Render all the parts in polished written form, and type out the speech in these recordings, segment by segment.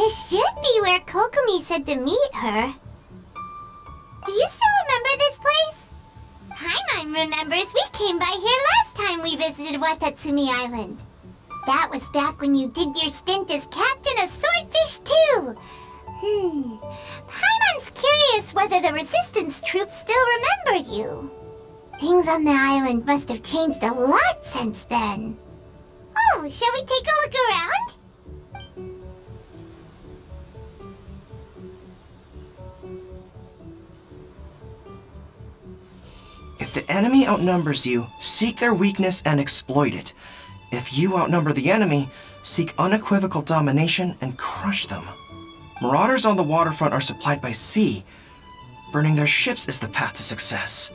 This should be where Kokomi said to meet her. Do you still remember this place? Paimon remembers we came by here last time we visited Watatsumi Island. That was back when you did your stint as captain of Swordfish too. Paimon's curious whether the resistance troops still remember you. Things on the island must have changed a lot since then. Oh, shall we take a look around? If the enemy outnumbers you, seek their weakness and exploit it. If you outnumber the enemy, seek unequivocal domination and crush them. Marauders on the waterfront are supplied by sea. Burning their ships is the path to success.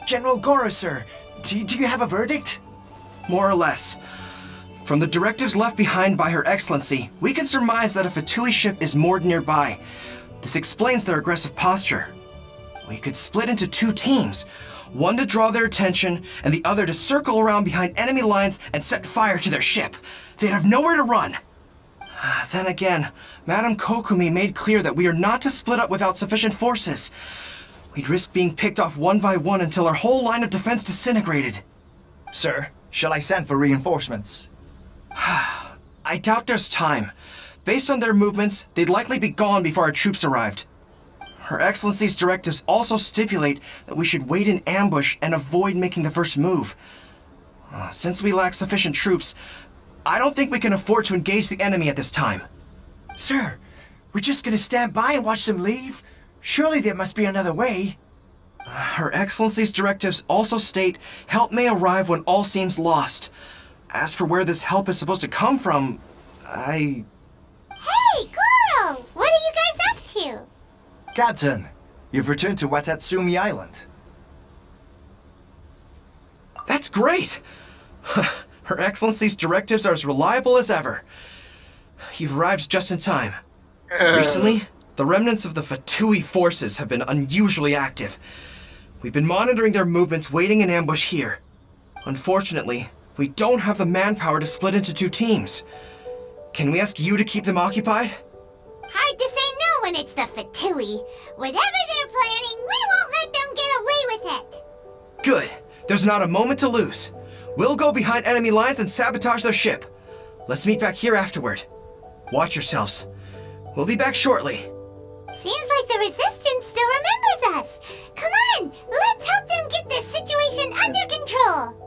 General Goro, sir, do you have a verdict? More or less. From the directives left behind by Her Excellency, we can surmise that a Fatui ship is moored nearby. This explains their aggressive posture. We could split into two teams, one to draw their attention and the other to circle around behind enemy lines and set fire to their ship. They'd have nowhere to run. Then again, Madame Kokomi made clear that we are not to split up without sufficient forces. We'd risk being picked off one by one until our whole line of defense disintegrated. Sir, shall I send for reinforcements? I doubt there's time. Based on their movements, they'd likely be gone before our troops arrived. Her Excellency's directives also stipulate that we should wait in ambush and avoid making the first move. Since we lack sufficient troops, I don't think we can afford to engage the enemy at this time. Sir, we're just gonna stand by and watch them leave? Surely there must be another way. Her Excellency's directives also state help may arrive when all seems lost. As for where this help is supposed to come from, Hey, Goro! What are you guys up to? Captain, you've returned to Watatsumi Island. That's great! Her Excellency's directives are as reliable as ever. You've arrived just in time. Recently, the remnants of the Fatui forces have been unusually active. We've been monitoring their movements, waiting in ambush here. Unfortunately, we don't have the manpower to split into two teams. Can we ask you to keep them occupied? Hard to say no when it's the Fatui. Whatever they're planning, we won't let them get away with it. Good. There's not a moment to lose. We'll go behind enemy lines and sabotage their ship. Let's meet back here afterward. Watch yourselves. We'll be back shortly. Seems like the Resistance still remembers us. Come on, let's help them get this situation under control.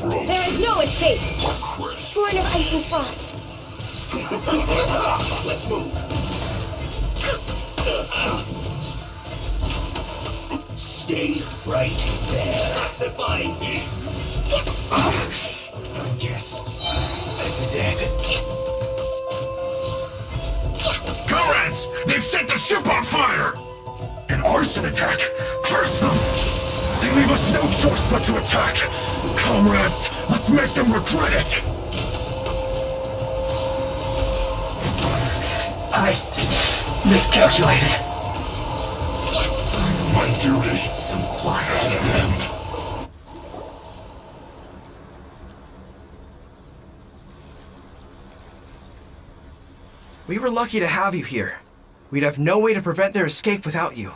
There is no escape! Born of ice and frost. Let's move. Stay right there. Saxifying heat. I guess this is it. Comrades! They've set the ship on fire! An arson attack! Curse them! They leave us no choice but to attack! Comrades, let's make them regret it! I miscalculated. My duty. Some quiet. We were lucky to have you here. We'd have no way to prevent their escape without you.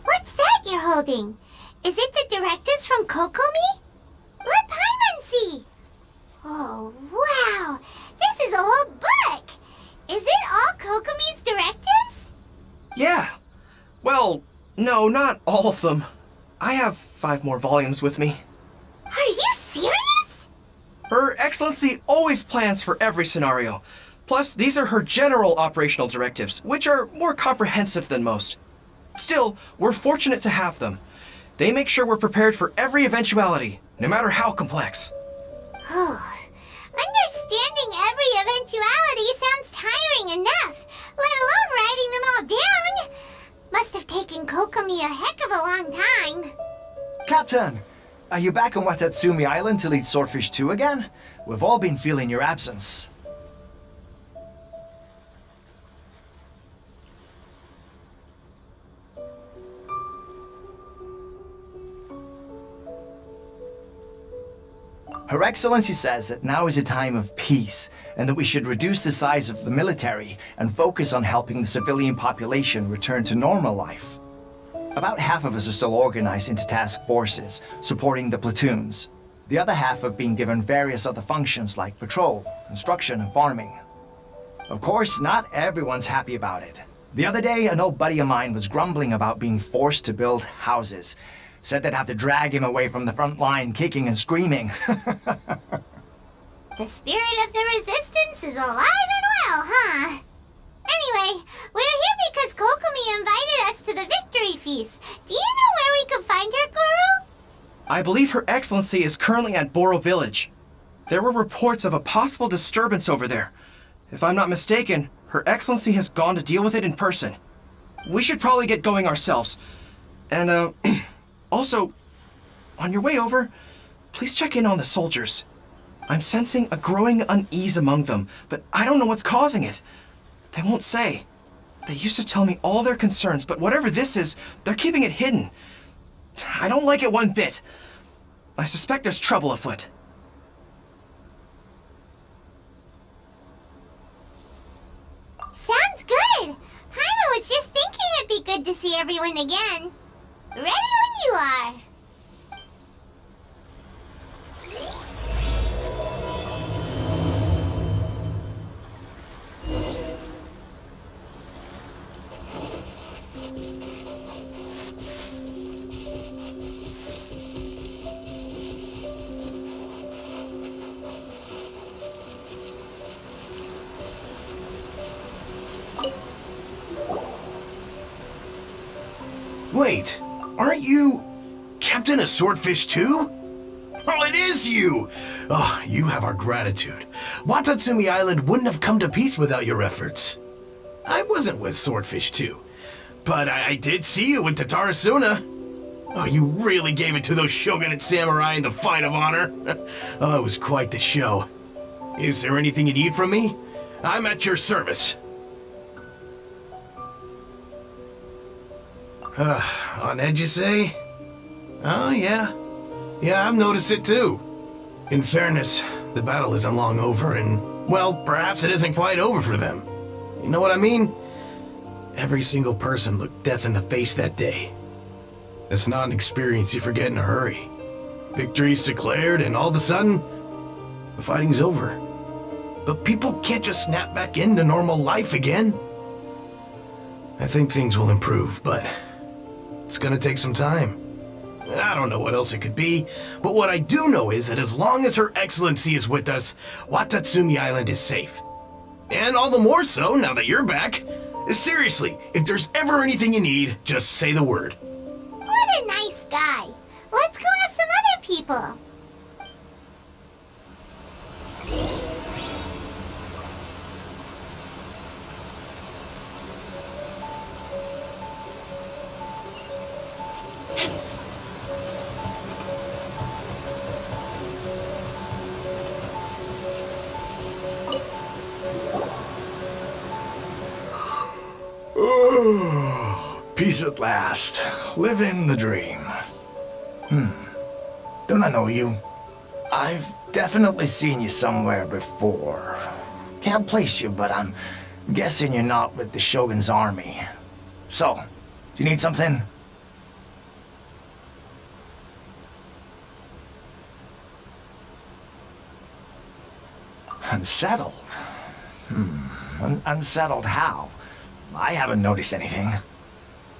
What's that you're holding? Is it the directives from Kokomi? Let Paimon see. Oh, wow. This is a whole book. Is it all Kokomi's directives? Yeah. Well, no, not all of them. I have 5 more volumes with me. Are you serious? Her Excellency always plans for every scenario. Plus, these are her general operational directives, which are more comprehensive than most. Still, we're fortunate to have them. They make sure we're prepared for every eventuality, no matter how complex. Oh, understanding every eventuality sounds tiring enough, let alone writing them all down. Must have taken Kokomi a heck of a long time. Captain, are you back on Watatsumi Island to lead Swordfish 2 again? We've all been feeling your absence. Her Excellency says that now is a time of peace, and that we should reduce the size of the military and focus on helping the civilian population return to normal life. About half of us are still organized into task forces, supporting the platoons. The other half have been given various other functions like patrol, construction, and farming. Of course, not everyone's happy about it. The other day, an old buddy of mine was grumbling about being forced to build houses. Said they'd have to drag him away from the front line, kicking and screaming. The spirit of the resistance is alive and well, huh? Anyway, we're here because Kokomi invited us to the victory feast. Do you know where we can find her, Goro? I believe Her Excellency is currently at Boro Village. There were reports of a possible disturbance over there. If I'm not mistaken, Her Excellency has gone to deal with it in person. We should probably get going ourselves. And, also, on your way over, please check in on the soldiers. I'm sensing a growing unease among them, but I don't know what's causing it. They won't say. They used to tell me all their concerns, but whatever this is, they're keeping it hidden. I don't like it one bit. I suspect there's trouble afoot. Sounds good. Paimon was just thinking it'd be good to see everyone again. Ready when you are. Wait, aren't you Captain of Swordfish too? Oh, it is you! Oh, you have our gratitude. Watatsumi Island wouldn't have come to peace without your efforts. I wasn't with Swordfish 2, but I did see you with Tatarasuna. Oh, you really gave it to those shogunate samurai in the fight of honor. Oh, it was quite the show. Is there anything you need from me? I'm at your service. On edge, you say? Oh, yeah. Yeah, I've noticed it too. In fairness, the battle isn't long over, and, well, perhaps it isn't quite over for them. You know what I mean? Every single person looked death in the face that day. It's not an experience you forget in a hurry. Victory's declared, and all of a sudden, the fighting's over. But people can't just snap back into normal life again. I think things will improve, but it's gonna take some time. I don't know what else it could be, but what I do know is that as long as Her Excellency is with us, Watatsumi Island is safe. And all the more so now that you're back. Seriously, if there's ever anything you need, just say the word. What a nice guy. Let's go ask some other people. Peace at last. Living the dream. Don't I know you? I've definitely seen you somewhere before. Can't place you, but I'm guessing you're not with the Shogun's army. So, do you need something? Unsettled? Unsettled how? I haven't noticed anything.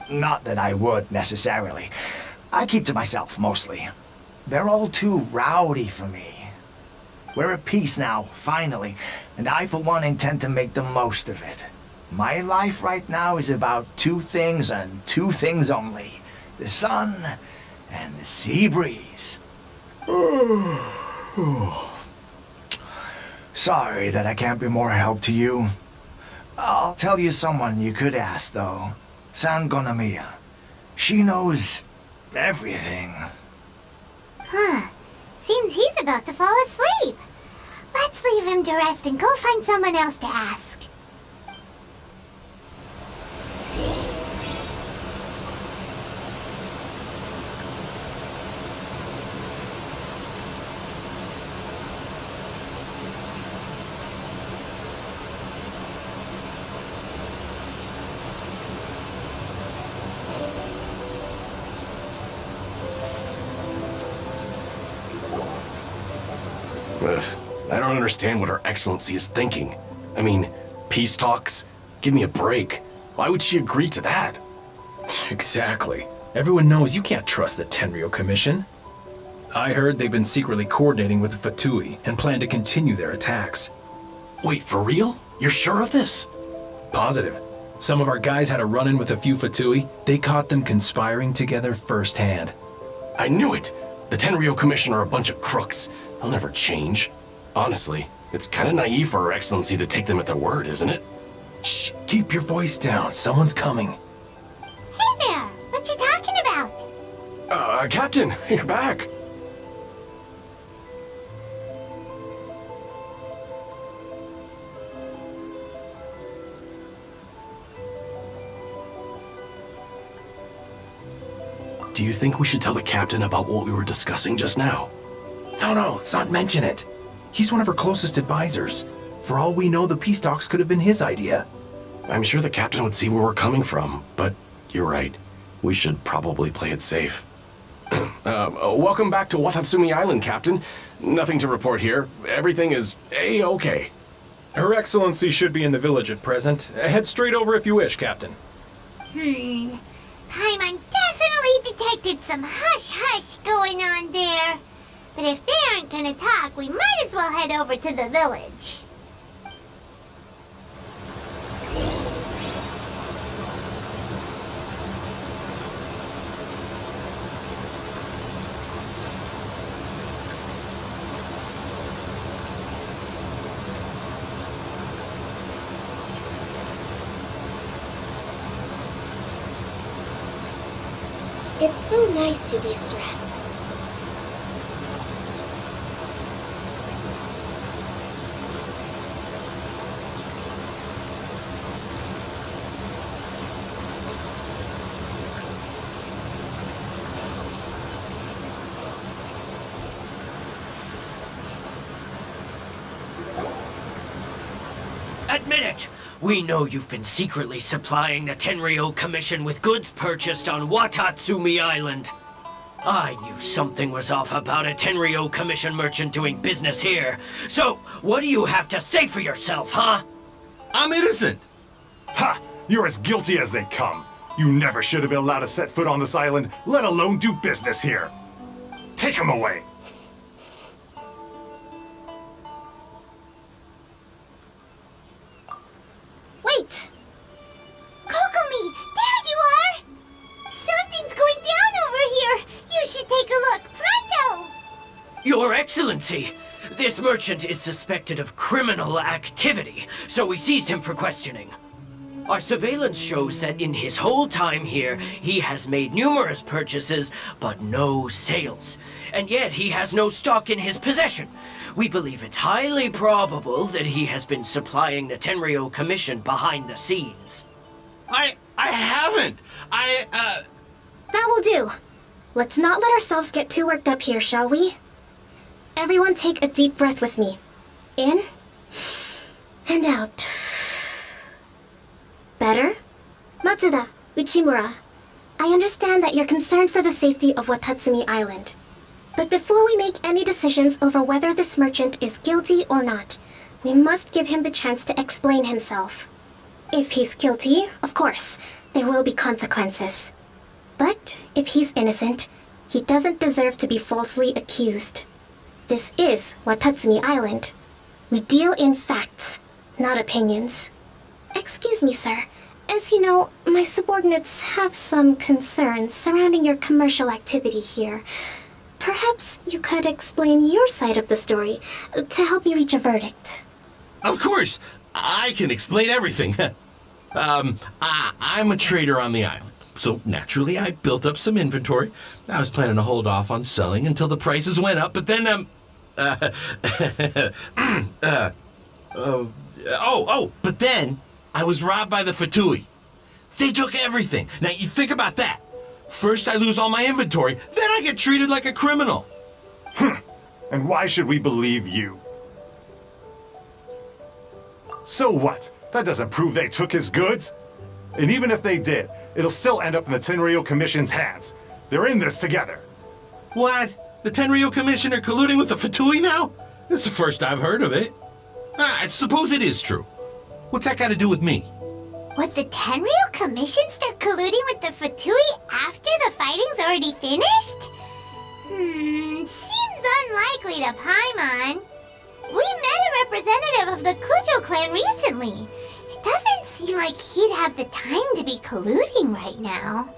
Not that I would, necessarily. I keep to myself, mostly. They're all too rowdy for me. We're at peace now, finally, and I, for one, intend to make the most of it. My life right now is about two things and two things only. The sun and the sea breeze. Sorry that I can't be more help to you. I'll tell you someone you could ask, though. Sangonomiya. She knows everything. Huh. Seems he's about to fall asleep. Let's leave him to rest and go find someone else to ask. Ugh, I don't understand what Her Excellency is thinking. I mean, peace talks? Give me a break. Why would she agree to that? Exactly. Everyone knows you can't trust the Tenryo Commission. I heard they've been secretly coordinating with the Fatui and plan to continue their attacks. Wait, for real? You're sure of this? Positive. Some of our guys had a run-in with a few Fatui. They caught them conspiring together firsthand. I knew it! The Tenryo Commission are a bunch of crooks. They'll never change. Honestly, it's kind of naive for Her Excellency to take them at their word, isn't it? Shh, keep your voice down. Someone's coming. Hey there! What you talking about? Captain, you're back. Do you think we should tell the captain about what we were discussing just now? No, let's not mention it. He's one of her closest advisors. For all we know, the peace talks could have been his idea. I'm sure the captain would see where we're coming from, but you're right. We should probably play it safe. Welcome back to Watatsumi Island, Captain. Nothing to report here. Everything is A-okay. Her Excellency should be in the village at present. Head straight over if you wish, Captain. Paimon definitely detected some hush-hush going on there. But if they aren't gonna talk, we might as well head over to the village. It's so nice to de-stress. Admit it! We know you've been secretly supplying the Tenryo Commission with goods purchased on Watatsumi Island. I knew something was off about a Tenryo Commission merchant doing business here. So, what do you have to say for yourself, huh? I'm innocent! Ha! You're as guilty as they come. You never should have been allowed to set foot on this island, let alone do business here. Take him away! Wait! Kokomi! There you are! Something's going down over here! You should take a look, pronto! Your Excellency! This merchant is suspected of criminal activity, so we seized him for questioning. Our surveillance shows that in his whole time here, he has made numerous purchases, but no sales. And yet he has no stock in his possession. We believe it's highly probable that he has been supplying the Tenryo Commission behind the scenes. I haven't! That will do. Let's not let ourselves get too worked up here, shall we? Everyone take a deep breath with me. In and out. Better? Matsuda, Uchimura, I understand that you're concerned for the safety of Watatsumi Island. But before we make any decisions over whether this merchant is guilty or not, we must give him the chance to explain himself. If he's guilty, of course, there will be consequences. But if he's innocent, he doesn't deserve to be falsely accused. This is Watatsumi Island. We deal in facts, not opinions. Excuse me, sir. As you know, my subordinates have some concerns surrounding your commercial activity here. Perhaps you could explain your side of the story to help me reach a verdict. Of course, I can explain everything. I'm a trader on the island, so naturally I built up some inventory. I was planning to hold off on selling until the prices went up, but then, but then I was robbed by the Fatui. They took everything. Now you think about that. First I lose all my inventory, then I get treated like a criminal. And why should we believe you? So what? That doesn't prove they took his goods. And even if they did, it'll still end up in the Tenryou Commission's hands. They're in this together. What? The Tenryou Commission are colluding with the Fatui now? This is the first I've heard of it. I suppose it is true. What's that got to do with me? Would the Tenryou Commission start colluding with the Fatui after the fighting's already finished? Seems unlikely to Paimon. We met a representative of the Kujo clan recently. It doesn't seem like he'd have the time to be colluding right now.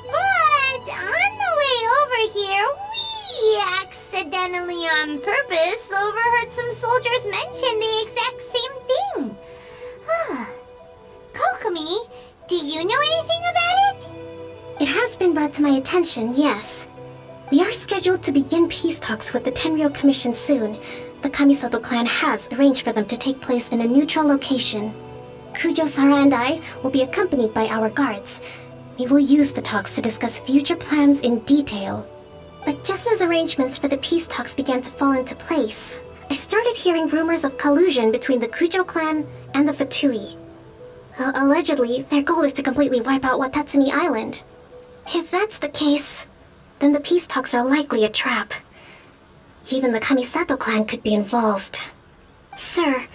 But on the way over here, we accidentally on purpose overheard some soldiers mention the exact same thing. Kokomi, do you know anything about it? It has been brought to my attention, yes. We are scheduled to begin peace talks with the Tenryou Commission soon. The Kamisato clan has arranged for them to take place in a neutral location. Kujo, Sara, and I will be accompanied by our guards. We will use the talks to discuss future plans in detail. But just as arrangements for the peace talks began to fall into place, I started hearing rumors of collusion between the Kujo clan and the Fatui. Allegedly, their goal is to completely wipe out Watatsumi Island. If that's the case, then the peace talks are likely a trap. Even the Kamisato clan could be involved. Sir,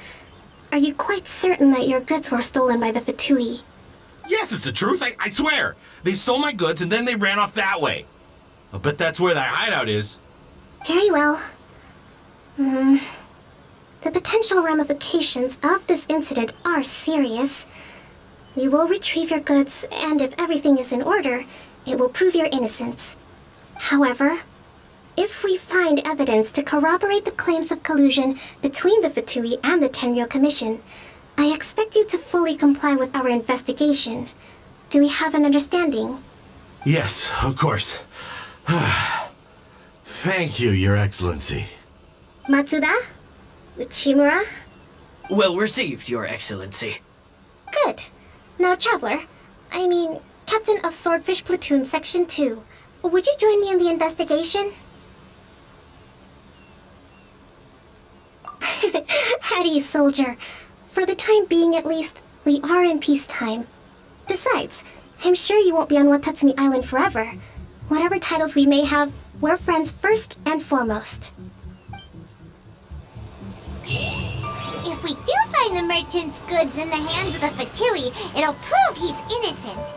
are you quite certain that your goods were stolen by the Fatui? Yes, it's the truth. I swear. They stole my goods and then they ran off that way. I'll bet that's where that hideout is. Very well. The potential ramifications of this incident are serious. We will retrieve your goods, and if everything is in order, it will prove your innocence. However, if we find evidence to corroborate the claims of collusion between the Fatui and the Tenryou Commission, I expect you to fully comply with our investigation. Do we have an understanding? Yes, of course. Thank you, Your Excellency. Matsuda? Uchimura? Well received, Your Excellency. Good. Now, Traveler, Captain of Swordfish Platoon Section 2, would you join me in the investigation? At ease, soldier. For the time being, at least, we are in peacetime. Besides, I'm sure you won't be on Watatsumi Island forever. Whatever titles we may have, we're friends first and foremost. If we do find the merchant's goods in the hands of the Fatui, it'll prove he's innocent.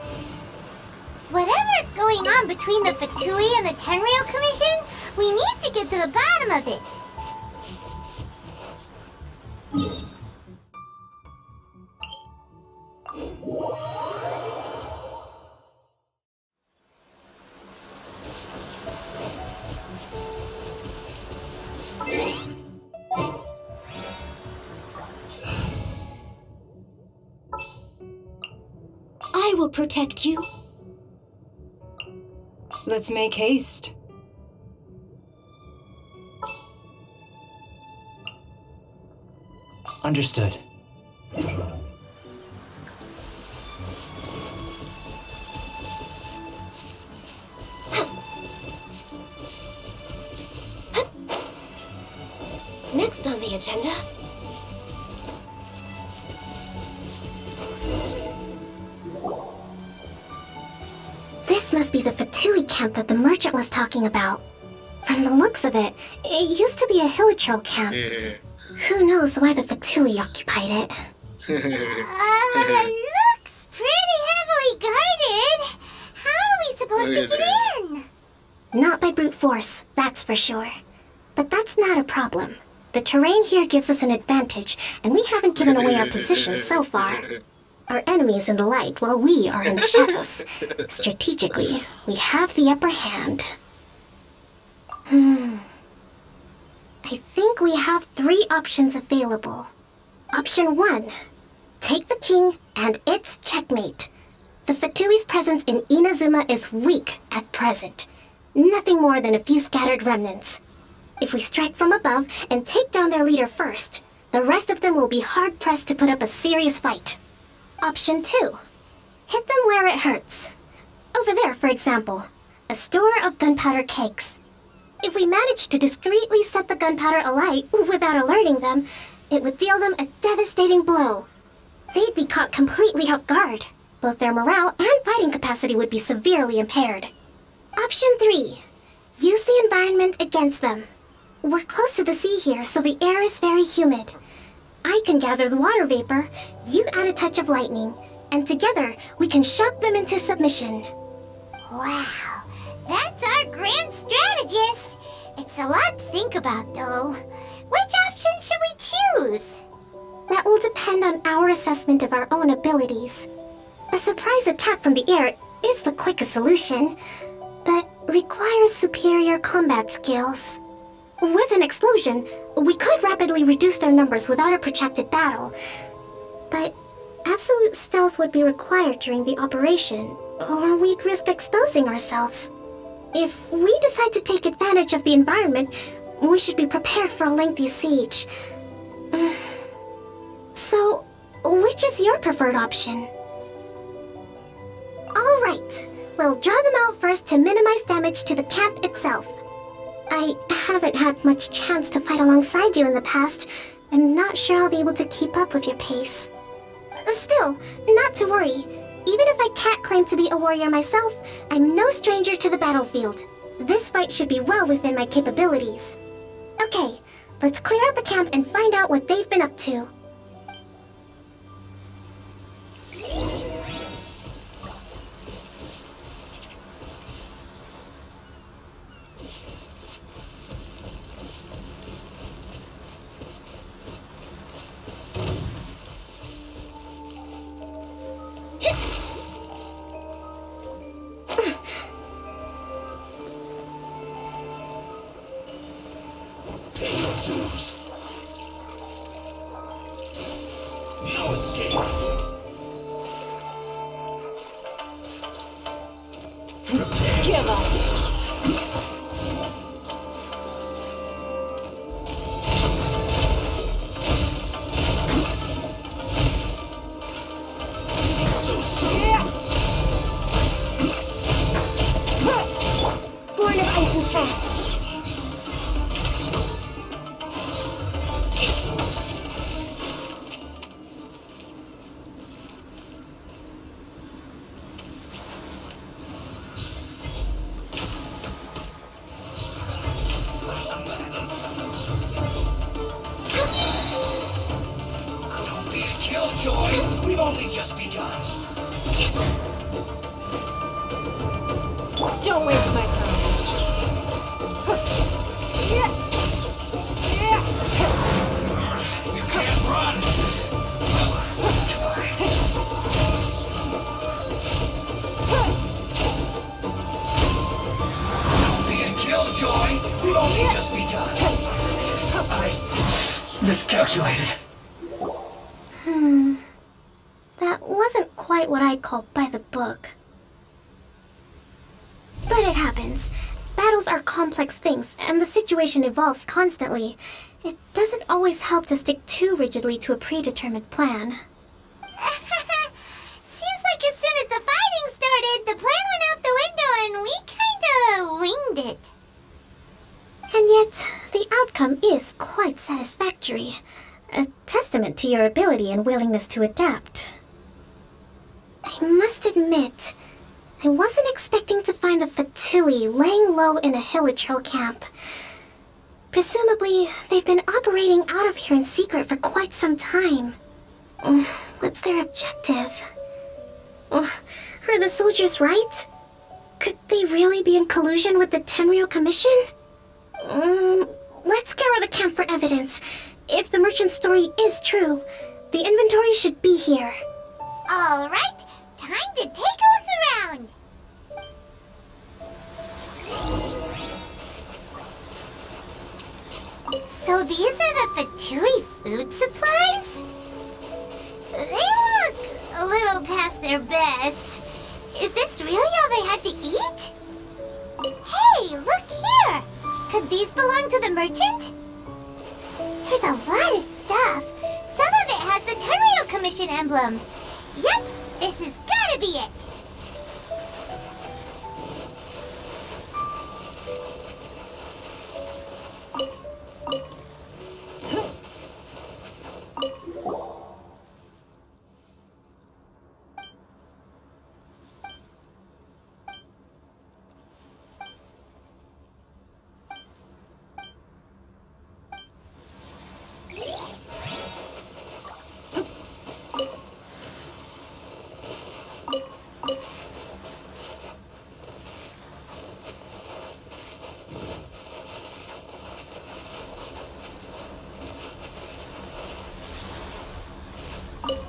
Whatever's going on between the Fatui and the Tenryou Commission, we need to get to the bottom of it. I will protect you. Let's make haste. Understood. Next on the agenda... This must be the Fatui camp that the merchant was talking about. From the looks of it, it used to be a hilichurl camp. Who knows why the Fatui occupied it? Looks pretty heavily guarded. How are we supposed to get in? Not by brute force, that's for sure. But that's not a problem. The terrain here gives us an advantage, and we haven't given away our position so far. Our enemy is in the light, while we are in the shadows. Strategically, we have the upper hand. I think we have 3 options available. Option 1. Take the king, and it's checkmate. The Fatui's presence in Inazuma is weak at present. Nothing more than a few scattered remnants. If we strike from above and take down their leader first, the rest of them will be hard-pressed to put up a serious fight. Option 2. Hit them where it hurts. Over there, for example, a store of gunpowder cakes. If we manage to discreetly set the gunpowder alight without alerting them, it would deal them a devastating blow. They'd be caught completely off guard. Both their morale and fighting capacity would be severely impaired. Option 3. Use the environment against them. We're close to the sea here, so the air is very humid. I can gather the water vapor, you add a touch of lightning, and together we can shock them into submission. Wow, that's our grand strategist. It's a lot to think about, though. Which option should we choose? That will depend on our assessment of our own abilities. A surprise attack from the air is the quickest solution, but requires superior combat skills. With an explosion, we could rapidly reduce their numbers without a protracted battle, but absolute stealth would be required during the operation, or we'd risk exposing ourselves. If we decide to take advantage of the environment, we should be prepared for a lengthy siege. So, which is your preferred option? Alright, we'll draw them out first to minimize damage to the camp itself. I haven't had much chance to fight alongside you in the past. I'm not sure I'll be able to keep up with your pace. Still, not to worry. Even if I can't claim to be a warrior myself, I'm no stranger to the battlefield. This fight should be well within my capabilities. Okay, let's clear out the camp and find out what they've been up to. No escape. Give up. Born of ice and frost. Killjoy, we've only just begun. Don't waste my time. You can't run. Don't be a killjoy. We've only just begun. I miscalculated. That wasn't quite what I'd call by the book. But it happens. Battles are complex things, and the situation evolves constantly. It doesn't always help to stick too rigidly to a predetermined plan. Seems like as soon as the fighting started, the plan went out the window and we kinda winged it. And yet, the outcome is quite satisfactory. A testament to your ability and willingness to adapt. I must admit, I wasn't expecting to find the Fatui laying low in a Hilichurl camp. Presumably, they've been operating out of here in secret for quite some time. What's their objective? Are the soldiers right? Could they really be in collusion with the Tenryo Commission? Let's scour the camp for evidence. If the merchant's story is true, the inventory should be here. All right, time to take a look around. Fatui food supplies? They look a little past their best. Is this really all they had to eat? Hey, look here! Could these belong to the merchant? There's a lot of stuff. Some of it has the Tenryou Commission emblem. Yep, this has gotta be it.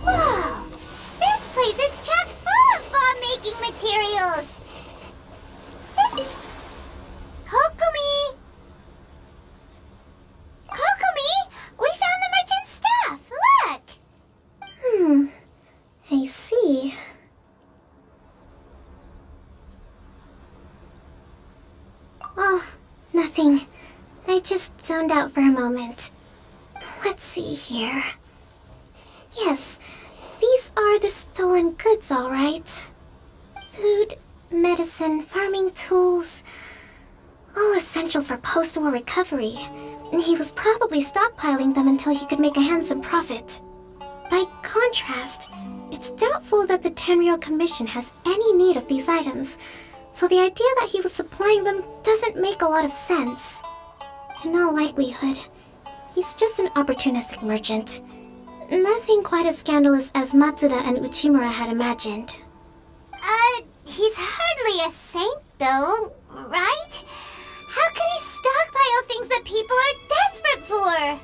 Whoa! This place is chock full of bomb-making materials! This... Kokomi! Kokomi! We found the merchant's stuff! Look! I see. Oh, nothing. I just zoned out for a moment. Let's see here. Yes, these are the stolen goods, all right. Food, medicine, farming tools, all essential for post-war recovery. And he was probably stockpiling them until he could make a handsome profit. By contrast, it's doubtful that the Tenryou Commission has any need of these items, so the idea that he was supplying them doesn't make a lot of sense. In all likelihood, he's just an opportunistic merchant. Nothing quite as scandalous as Matsuda and Uchimura had imagined. He's hardly a saint, though, right? How can he stockpile things that people are desperate for?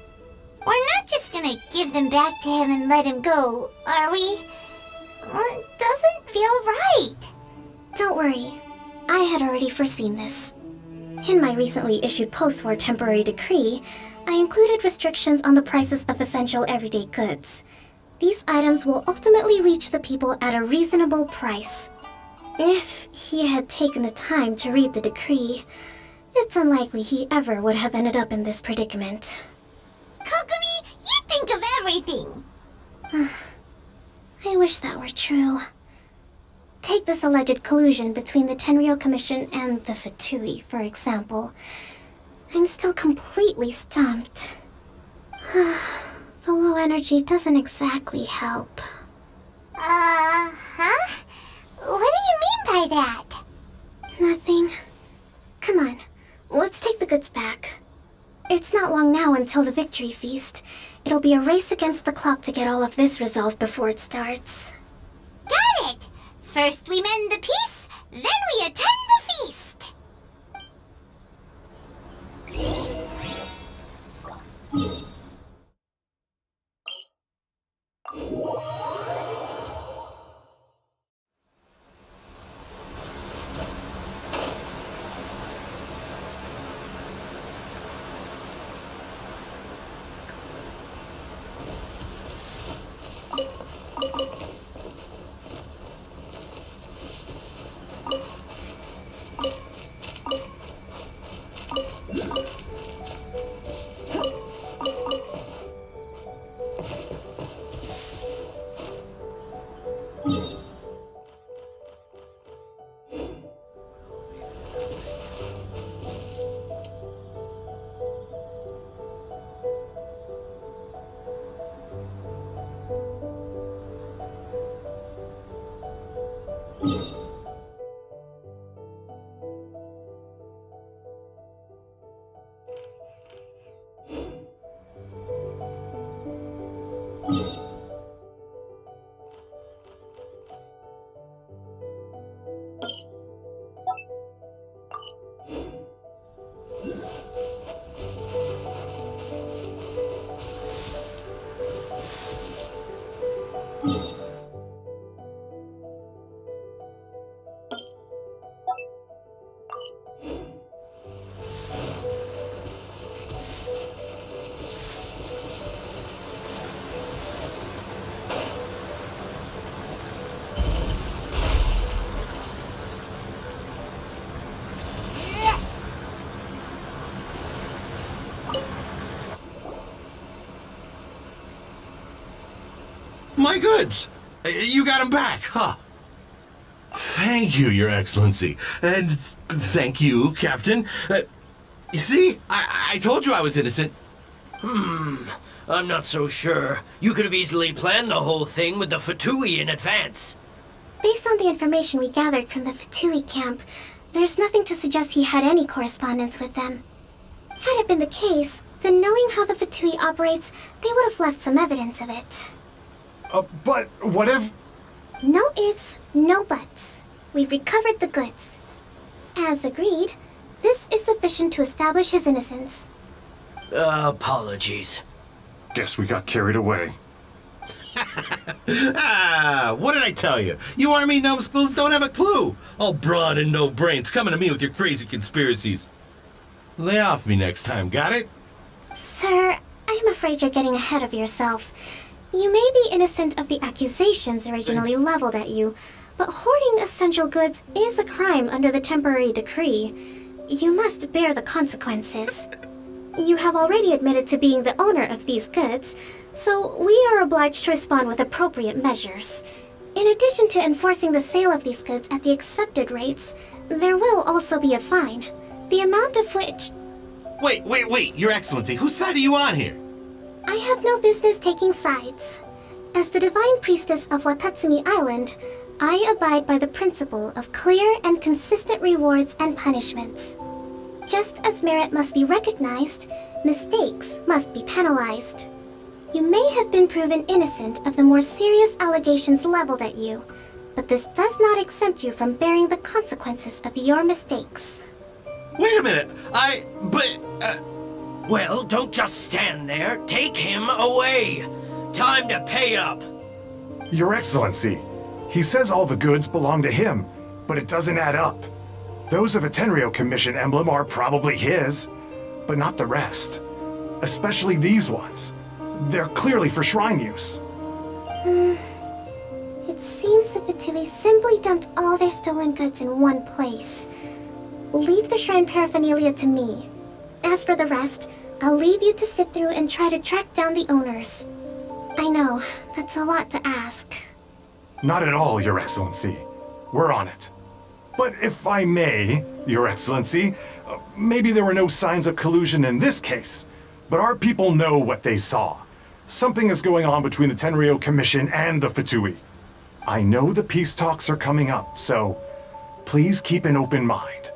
We're not just gonna give them back to him and let him go, are we? It doesn't feel right. Don't worry, I had already foreseen this. In my recently issued post-war temporary decree, I included restrictions on the prices of essential everyday goods. These items will ultimately reach the people at a reasonable price. If he had taken the time to read the decree, it's unlikely he ever would have ended up in this predicament. Kokomi, you think of everything! I wish that were true. Take this alleged collusion between the Tenryou Commission and the Fatui, for example. I'm still completely stumped. The low energy doesn't exactly help. Huh? What do you mean by that? Nothing. Come on, let's take the goods back. It's not long now until the victory feast. It'll be a race against the clock to get all of this resolved before it starts. Got it! First we mend the peace, then we attend the feast! my goods. You got them back, huh? Thank you, Your Excellency. And thank you, Captain. You see, I told you I was innocent. I'm not so sure. You could have easily planned the whole thing with the Fatui in advance. Based on the information we gathered from the Fatui camp, there's nothing to suggest he had any correspondence with them. Had it been the case, then knowing how the Fatui operates, they would have left some evidence of it. But what if... No ifs, no buts. We've recovered the goods. As agreed, this is sufficient to establish his innocence. Apologies. Guess we got carried away. What did I tell you? You army numbskulls don't have a clue. All broad and no brains coming to me with your crazy conspiracies. Lay off me next time, got it? Sir, I'm afraid you're getting ahead of yourself. You may be innocent of the accusations originally leveled at you, but hoarding essential goods is a crime under the temporary decree. You must bear the consequences. You have already admitted to being the owner of these goods, so we are obliged to respond with appropriate measures. In addition to enforcing the sale of these goods at the accepted rates, there will also be a fine, the amount of which... Wait, Your Excellency, whose side are you on here? I have no business taking sides. As the Divine Priestess of Watatsumi Island, I abide by the principle of clear and consistent rewards and punishments. Just as merit must be recognized, mistakes must be penalized. You may have been proven innocent of the more serious allegations leveled at you, but this does not exempt you from bearing the consequences of your mistakes. Wait a minute, Well, don't just stand there. Take him away. Time to pay up. Your Excellency, he says all the goods belong to him, but it doesn't add up. Those of a Tenryo Commission emblem are probably his, but not the rest. Especially these ones. They're clearly for shrine use. It seems the Fatui simply dumped all their stolen goods in one place. Leave the shrine paraphernalia to me. As for the rest, I'll leave you to sift through and try to track down the owners. I know, that's a lot to ask. Not at all, Your Excellency. We're on it. But if I may, Your Excellency, maybe there were no signs of collusion in this case, but our people know what they saw. Something is going on between the Tenryo Commission and the Fatui. I know the peace talks are coming up, so please keep an open mind.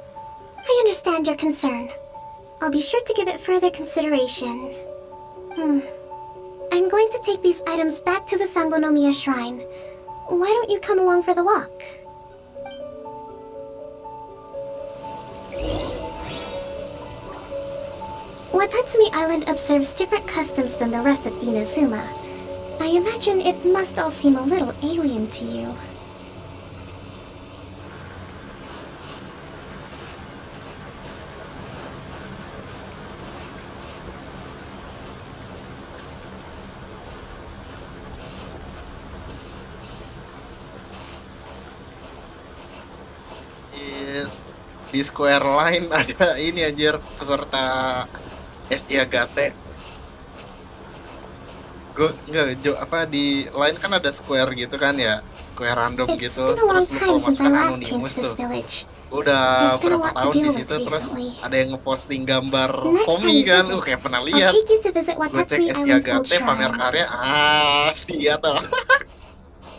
I understand your concern. I'll be sure to give it further consideration. I'm going to take these items back to the Sangonomiya Shrine. Why don't you come along for the walk? Watatsumi Island observes different customs than the rest of Inazuma. I imagine it must all seem a little alien to you. Di Square Line ada ini anjir peserta SIAGT. Gue nggak di line kan ada square gitu kan ya, square random gitu. Terus lu kalau masuk anonimus tuh. Udah berapa tahun di situ terus ada yang ngeposting gambar Komi kan, lu kayak pernah lihat. Gue cek SIAGT pamer karya, dia tuh.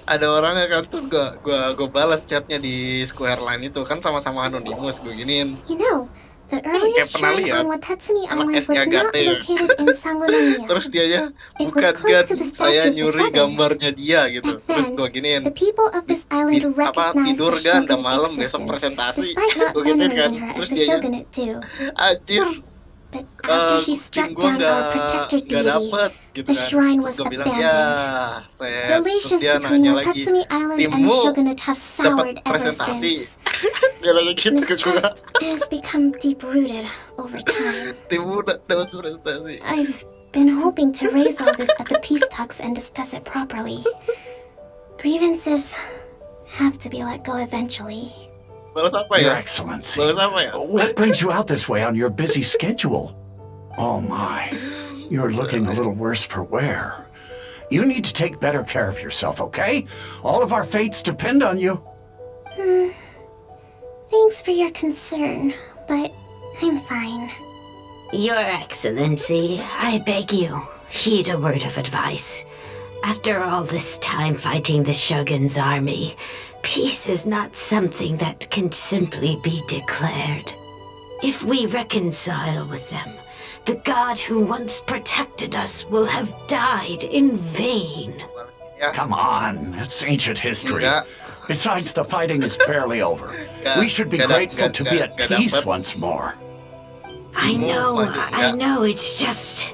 Ada orangnya kan, terus gue balas chatnya di Square Line itu kan sama-sama anonimus, gue giniin. You know, the earliest shrine on Watatsumi Island was not located in Sangonomiya. Terus dianya, bukan kan, saya nyuri gambarnya dia gitu. Terus gue giniin, tidur kan, udah malam besok presentasi. Gue giniin kan, terus dianya, anjir. But after she struck down our protector deity, the shrine was abandoned. Relations between Watatsumi Island and the shogunate have soured ever since. Mistrust has become deep-rooted over time. I've been hoping to raise all this at the peace talks and discuss it properly. Grievances have to be let go eventually. Your Excellency, what brings you out this way on your busy schedule? Oh my, you're looking a little worse for wear. You need to take better care of yourself, okay? All of our fates depend on you. Thanks for your concern, but I'm fine. Your Excellency, I beg you, heed a word of advice. After all this time fighting the Shogun's army, peace is not something that can simply be declared. If we reconcile with them, the god who once protected us will have died in vain. Come on, it's ancient history. Enggak. Besides, the fighting is barely over. We should be grateful to be at peace once more. I know, it's just...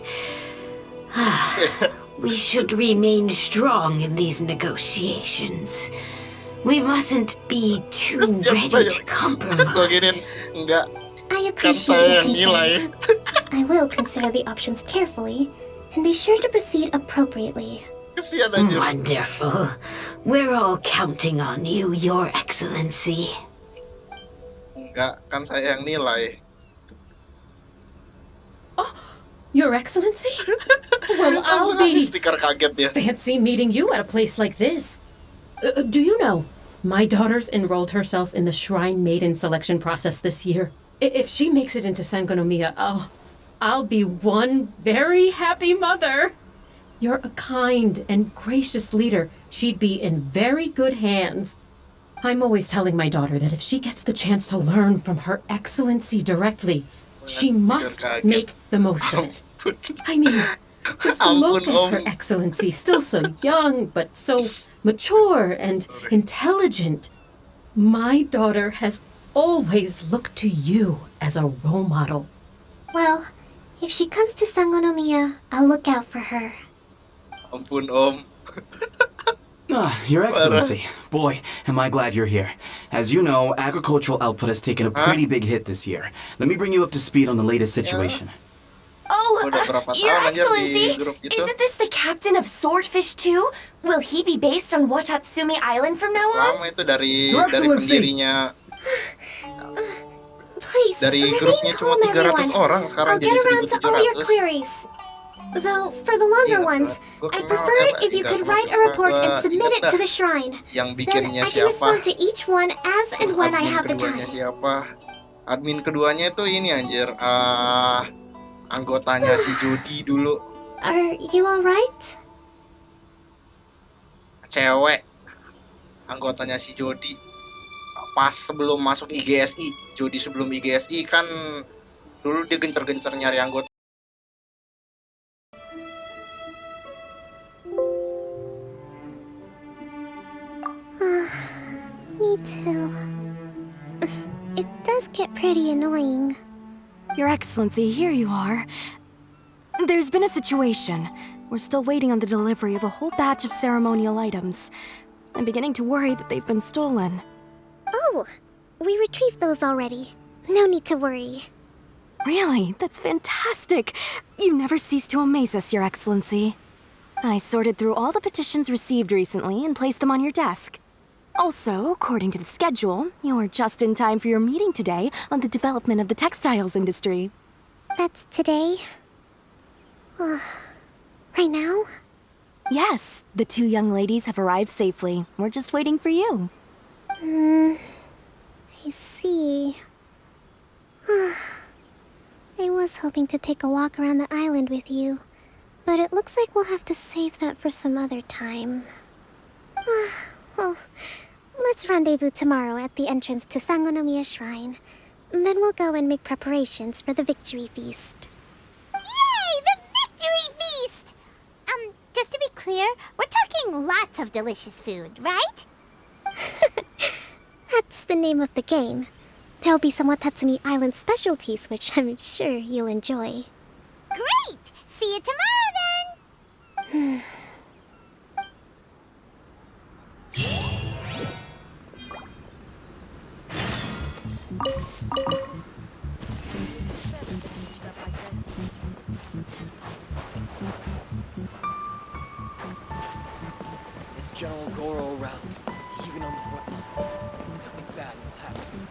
we should remain strong in these negotiations. We mustn't be too ready to compromise. Enggak. I Kan appreciate saya your yang nilai. concerns. I will consider the options carefully and be sure to proceed appropriately. Kesian anjir. Wonderful. We're all counting on you, Your Excellency. Enggak, kan saya yang nilai. Your Excellency? Well, I'll Langsung ngasih be stiker kaget dia. fancy meeting you at a place like this. Do you know, my daughter's enrolled herself in the Shrine Maiden selection process this year. If she makes it into Sangonomiya, I'll be one very happy mother. You're a kind and gracious leader. She'd be in very good hands. I'm always telling my daughter that if she gets the chance to learn from Her Excellency directly, she must make the most of it. I mean, just look at Her Excellency, still so young, but so mature and intelligent. My daughter has always looked to you as a role model. Well, if she comes to Sangonomiya, I'll look out for her. Ampun, Om. Your Excellency, boy, am I glad you're here. As you know, agricultural output has taken a pretty big hit this year. Let me bring you up to speed on the latest situation. Udah berapa Your tahun anjir di Excellency, grup gitu. isn't this the captain of Swordfish too? Will he be based on Watatsumi Island from now on? Lama itu dari Your dari Excellency. pendirinya. Please, Dari remain grupnya cuma calm, 300 everyone. orang, sekarang I'll jadi get around to all your 1.700. queries. Though, for the longer ones, I'd prefer it if you could write a report and submit it to the shrine. Yang Then bikinnya I can respond siapa? to each one as and when I Admin have the keduanya time. siapa? Admin keduanya itu ini anjir. Anggotanya si Jody dulu. Are you alright? Cewek. Anggotanya si Jody. Pas sebelum masuk IGSI. Jody sebelum IGSI kan dulu dia gencer-gencer nyari anggota. Me too. It does get pretty annoying. Your Excellency, here you are. There's been a situation. We're still waiting on the delivery of a whole batch of ceremonial items. I'm beginning to worry that they've been stolen. Oh, we retrieved those already. No need to worry. Really? That's fantastic! You never cease to amaze us, Your Excellency. I sorted through all the petitions received recently and placed them on your desk. Also, according to the schedule, you're just in time for your meeting today on the development of the textiles industry. That's today? Right now? Yes, the two young ladies have arrived safely. We're just waiting for you. I see. I was hoping to take a walk around the island with you, but it looks like we'll have to save that for some other time. Well, let's rendezvous tomorrow at the entrance to Sangonomiya Shrine. Then we'll go and make preparations for the victory feast. Yay! The victory feast! Just to be clear, we're talking lots of delicious food, right? That's the name of the game. There'll be some Watatsumi Island specialties, which I'm sure you'll enjoy. Great! See you tomorrow then! With General Goro around, even on the front lines, nothing bad will happen.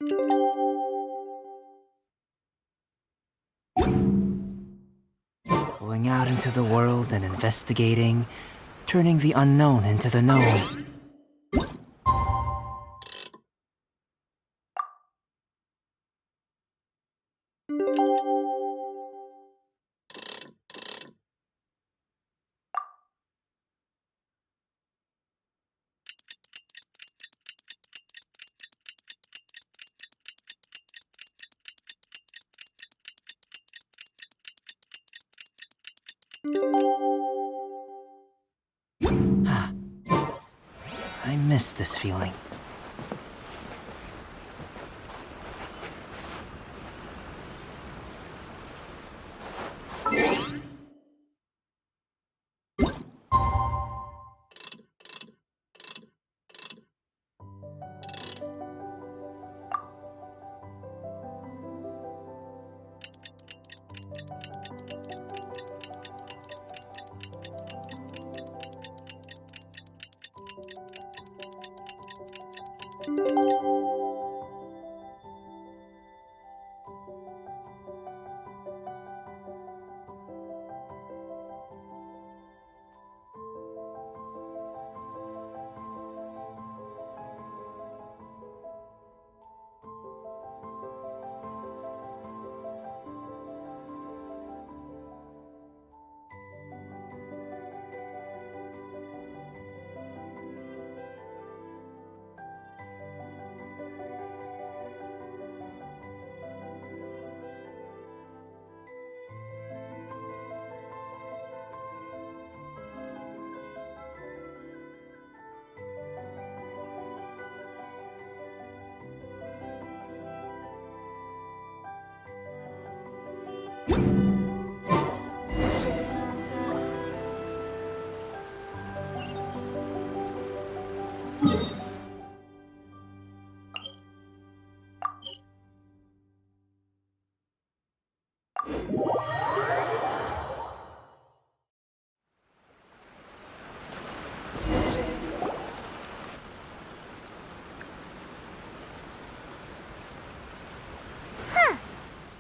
Going out into the world and investigating, turning the unknown into the known. I miss this feeling.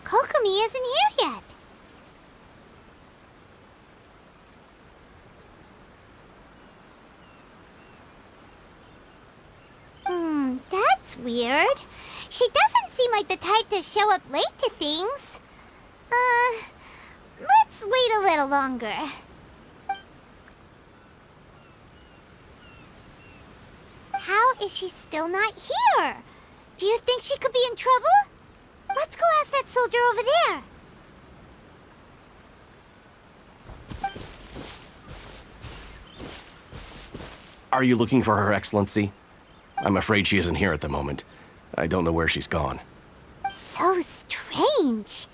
Kokomi isn't here yet. That's weird. She doesn't seem like the type to show up late to things. Let's wait a little longer. How is she still not here? Do you think she could be in trouble? Let's go ask that soldier over there. Are you looking for Her Excellency? I'm afraid she isn't here at the moment. I don't know where she's gone. So strange.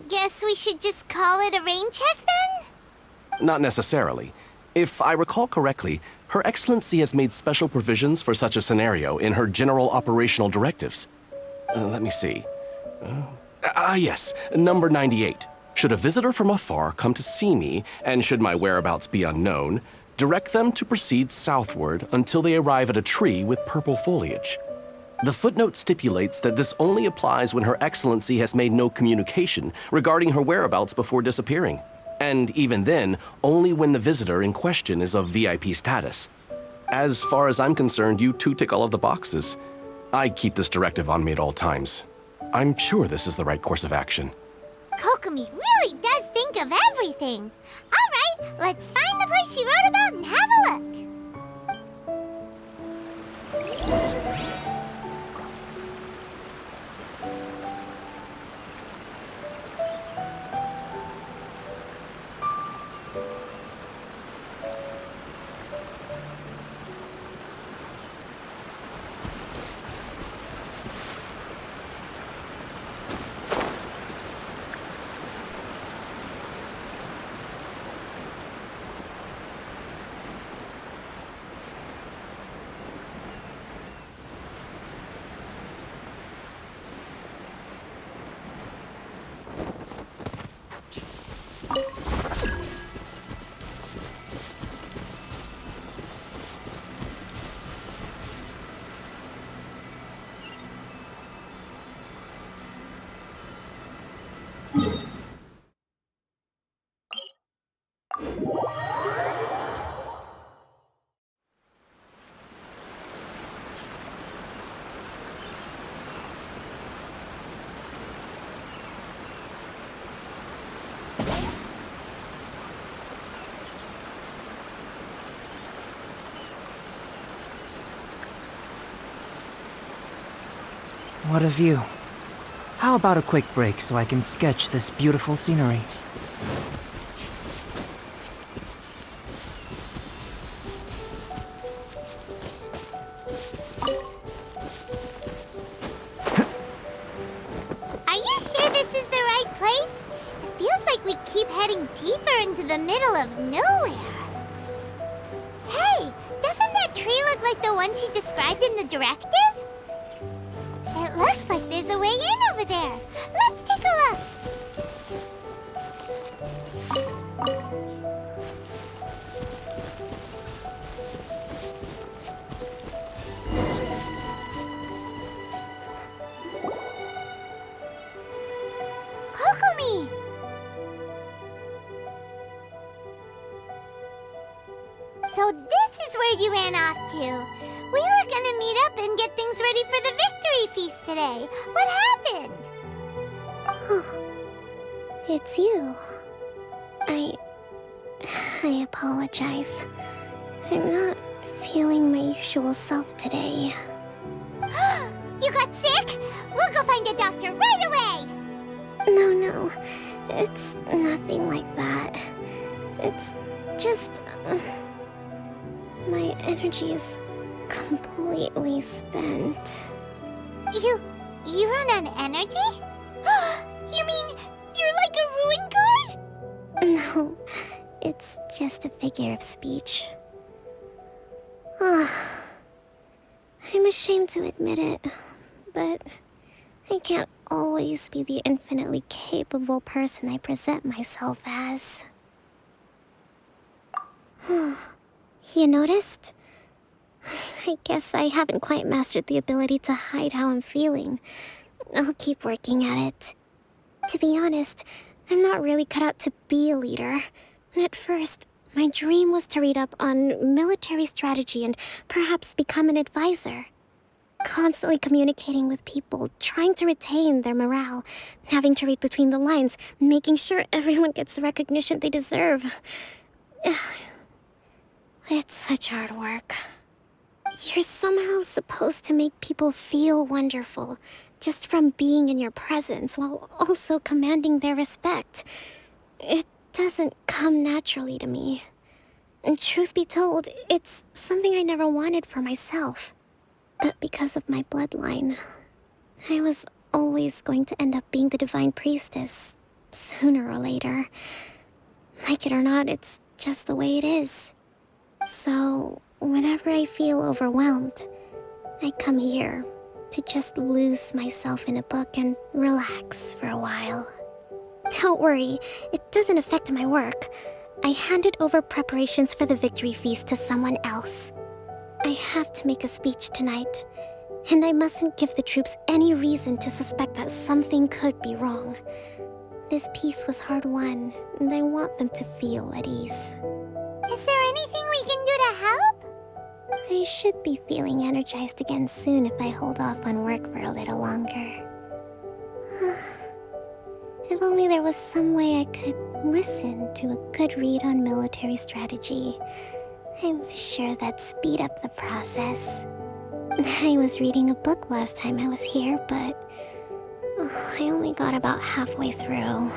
Guess we should just call it a rain check then? Not necessarily. If I recall correctly, Her Excellency has made special provisions for such a scenario in her general operational directives. Let me see. Yes, number 98. Should a visitor from afar come to see me, and should my whereabouts be unknown, direct them to proceed southward until they arrive at a tree with purple foliage. The footnote stipulates that this only applies when Her Excellency has made no communication regarding her whereabouts before disappearing, and even then, only when the visitor in question is of VIP status. As far as I'm concerned, you two tick all of the boxes. I keep this directive on me at all times. I'm sure this is the right course of action. Kokomi really does think of everything. All right, let's find the place she wrote about and have a look. What a view. How about a quick break so I can sketch this beautiful scenery? Are you sure this is the right place? It feels like we keep heading deeper into the middle of nowhere. Hey, doesn't that tree look like the one she described in the directive? It looks like there's a way in over there. Let's take a look. Kokomi! So this is where you ran off to. We were gonna meet up and get things ready for the victory feast today. What happened? It's you. I apologize. I'm not feeling my usual self today. You got sick? We'll go find a doctor right away! No. It's nothing like that. It's just... my energy is completely spent. You run on energy? You mean you're like a ruin guard? No, it's just a figure of speech. I'm ashamed to admit it, but I can't always be the infinitely capable person I present myself as. You noticed? I guess I haven't quite mastered the ability to hide how I'm feeling. I'll keep working at it. To be honest, I'm not really cut out to be a leader. At first, my dream was to read up on military strategy and perhaps become an advisor. Constantly communicating with people, trying to retain their morale, having to read between the lines, making sure everyone gets the recognition they deserve. It's such hard work. You're somehow supposed to make people feel wonderful, just from being in your presence, while also commanding their respect. It doesn't come naturally to me. And truth be told, it's something I never wanted for myself. But because of my bloodline, I was always going to end up being the divine priestess, sooner or later. Like it or not, it's just the way it is. So, whenever I feel overwhelmed, I come here to just lose myself in a book and relax for a while. Don't worry, it doesn't affect my work. I handed over preparations for the victory feast to someone else. I have to make a speech tonight, and I mustn't give the troops any reason to suspect that something could be wrong. This peace was hard won, and I want them to feel at ease. Is there anything we can do to help? I should be feeling energized again soon if I hold off on work for a little longer. If only there was some way I could listen to a good read on military strategy. I'm sure that'd speed up the process. I was reading a book last time I was here, but I only got about halfway through.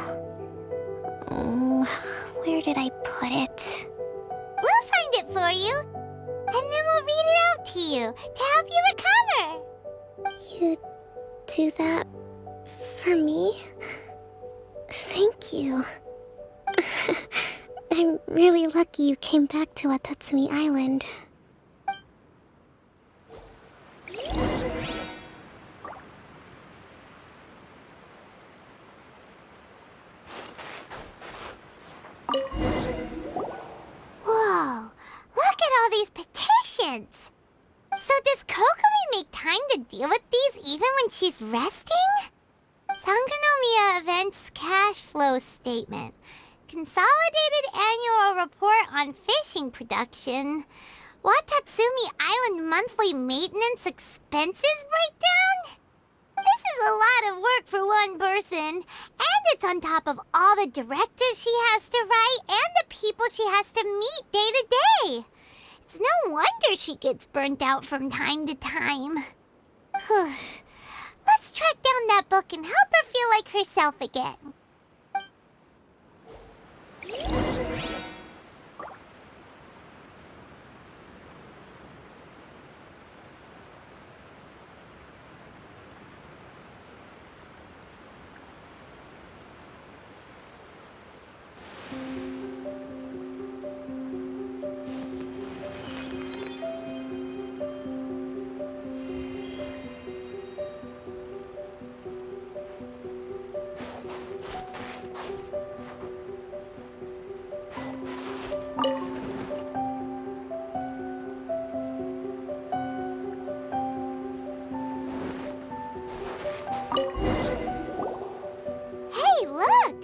Where did I put it? We'll find it for you, and then we'll read it out to you to help you recover. You do that for me? Thank you. I'm really lucky you came back to Watatsumi Island. Whoa, look at all these petitions. So does Kokomi make time to deal with these even when she's resting? Sangonomiya Events Cash Flow Statement. Consolidated Annual Report on Fishing Production. Watatsumi Island Monthly Maintenance Expenses Breakdown? This is a lot of work for one person, and it's on top of all the directives she has to write and the people she has to meet day to day. It's no wonder she gets burnt out from time to time. Let's Let's track down that book and help her feel like herself again. Hey, look!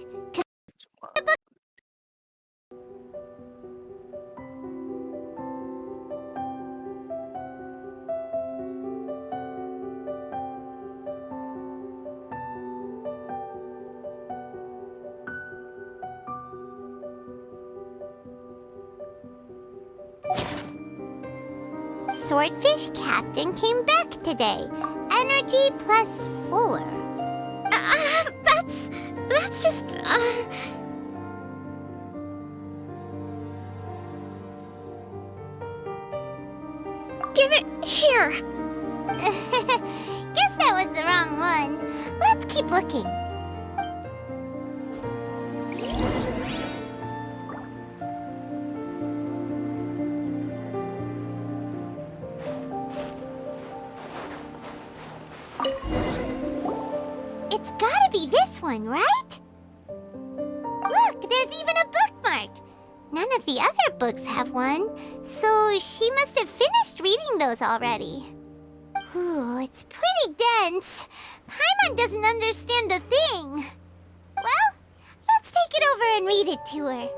Swordfish Captain came back today. Energy +4. That's just, Give it here! Guess that was the wrong one. Let's keep looking. It's gotta be this one, right? Look, there's even a bookmark. None of the other books have one, so she must have finished reading those already. Ooh, it's pretty dense. Paimon doesn't understand a thing. Well, let's take it over and read it to her.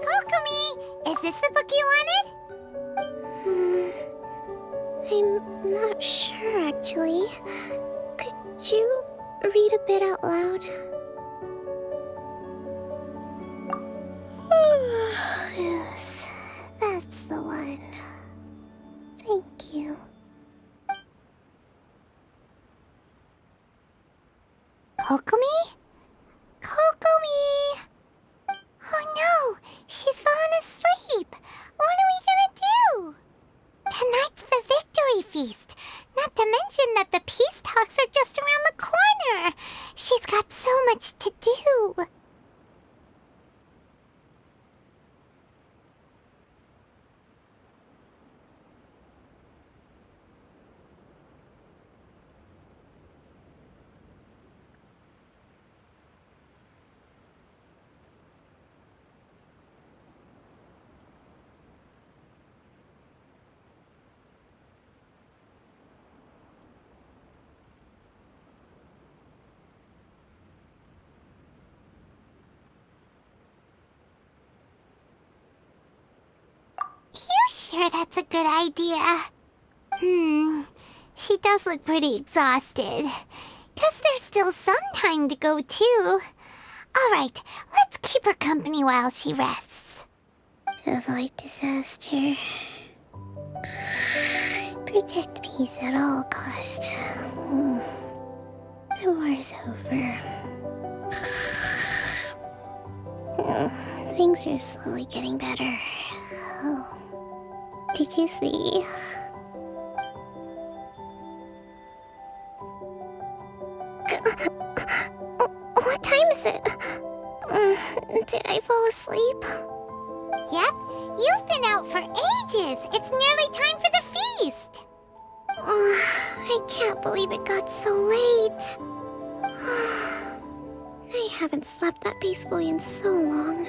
Kokomi, is this the book you wanted? I'm not sure, actually. Could you read a bit out loud? Yes, that's the one. Thank you. Kokomi? Kokomi! Oh no, she's fallen asleep. What are we gonna do? Tonight's the victory feast. Not to mention that the peace talks are just around the corner. She's got so much to do. You sure that's a good idea? She does look pretty exhausted. Guess there's still some time to go, too. Alright, let's keep her company while she rests. Avoid disaster. Protect peace at all costs. The war's over. Things are slowly getting better. Oh. Did you see? What time is it? Did I fall asleep? Yep, you've been out for ages. It's nearly time for the feast. I can't believe it got so late. I haven't slept that peacefully in so long.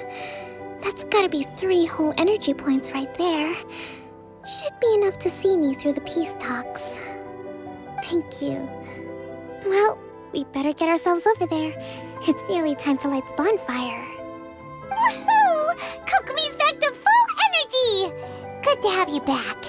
That's gotta be 3 whole energy points right there. Should be enough to see me through the peace talks. Thank you. Well, we better get ourselves over there. It's nearly time to light the bonfire. Woohoo! Kokomi's back to full energy! Good to have you back.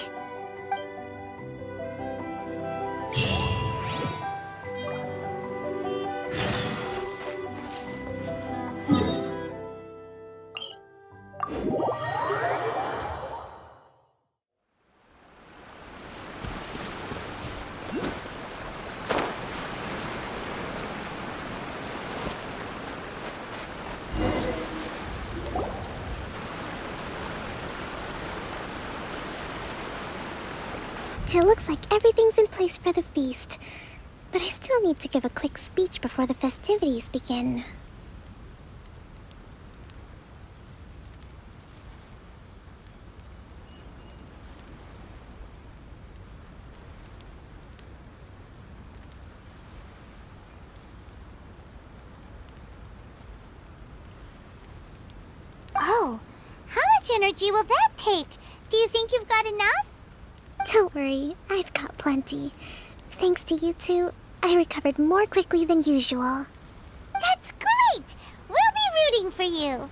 It looks like everything's in place for the feast. But I still need to give a quick speech before the festivities begin. Oh, how much energy will that take? Do you think you've got enough? Don't worry, I've got plenty. Thanks to you two, I recovered more quickly than usual. That's great! We'll be rooting for you.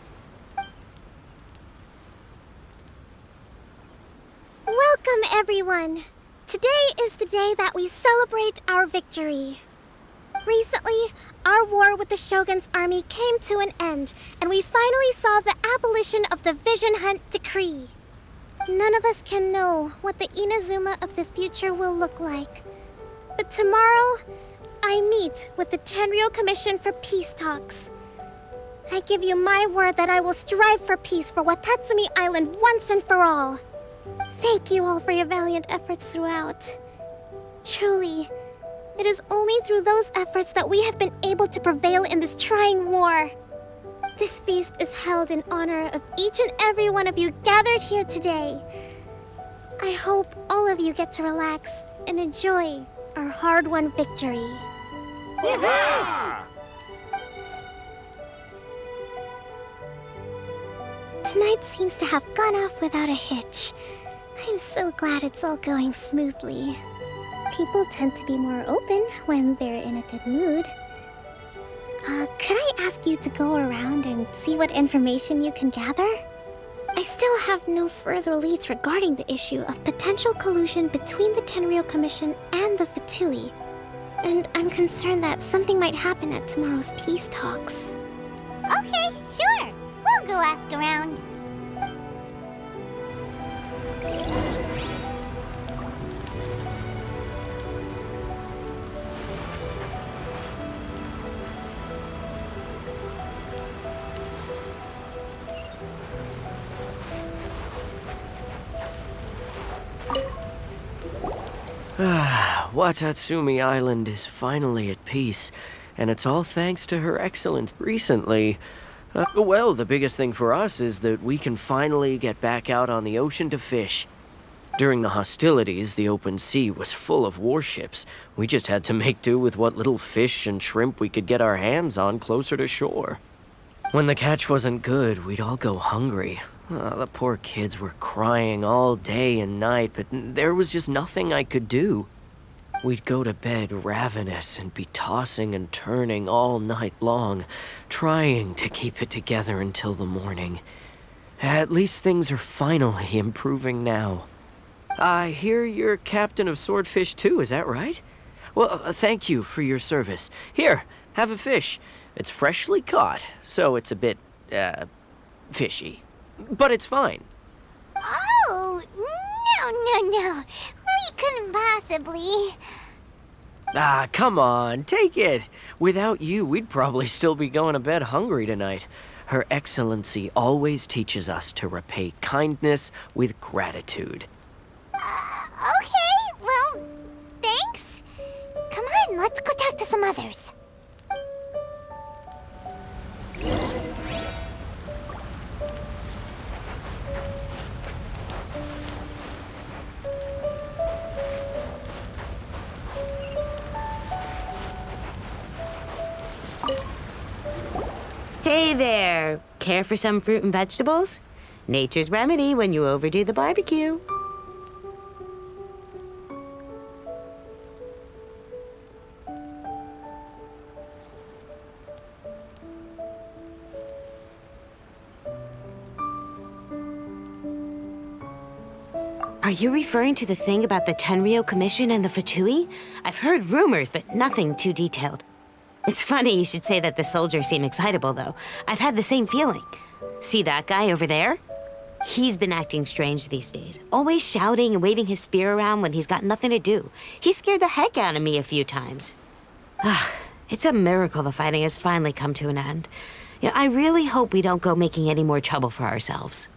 Welcome, everyone. Today is the day that we celebrate our victory. Recently, our war with the Shogun's army came to an end, and we finally saw the abolition of the Vision Hunt Decree. None of us can know what the Inazuma of the future will look like. But tomorrow, I meet with the Tenryou Commission for peace talks. I give you my word that I will strive for peace for Watatsumi Island once and for all. Thank you all for your valiant efforts throughout. Truly, it is only through those efforts that we have been able to prevail in this trying war. This feast is held in honor of each and every one of you gathered here today. I hope all of you get to relax and enjoy our hard-won victory. Tonight seems to have gone off without a hitch. I'm so glad it's all going smoothly. People tend to be more open when they're in a good mood. Could I ask you to go around and see what information you can gather? I still have no further leads regarding the issue of potential collusion between the Tenryou Commission and the Fatui. And I'm concerned that something might happen at tomorrow's peace talks. Okay, sure. We'll go ask around. Watatsumi Island is finally at peace, and it's all thanks to Her Excellence recently. Well, the biggest thing for us is that we can finally get back out on the ocean to fish. During the hostilities, the open sea was full of warships. We just had to make do with what little fish and shrimp we could get our hands on closer to shore. When the catch wasn't good, we'd all go hungry. The poor kids were crying all day and night, but there was just nothing I could do. We'd go to bed ravenous and be tossing and turning all night long, trying to keep it together until the morning. At least things are finally improving now. I hear you're captain of Swordfish too, is that right? Well, thank you for your service. Here, have a fish. It's freshly caught, so it's a bit, fishy. But it's fine. Oh, no. We couldn't possibly. Come on, take it. Without you, we'd probably still be going to bed hungry tonight. Her Excellency always teaches us to repay kindness with gratitude. Okay, well, thanks. Come on, let's go talk to some others. Hey there! Care for some fruit and vegetables? Nature's remedy when you overdo the barbecue. Are you referring to the thing about the Tenryou Commission and the Fatui? I've heard rumors, but nothing too detailed. It's funny you should say that the soldiers seem excitable, though. I've had the same feeling. See that guy over there? He's been acting strange these days, always shouting and waving his spear around when he's got nothing to do. He scared the heck out of me a few times. It's a miracle the fighting has finally come to an end. Yeah, I really hope we don't go making any more trouble for ourselves.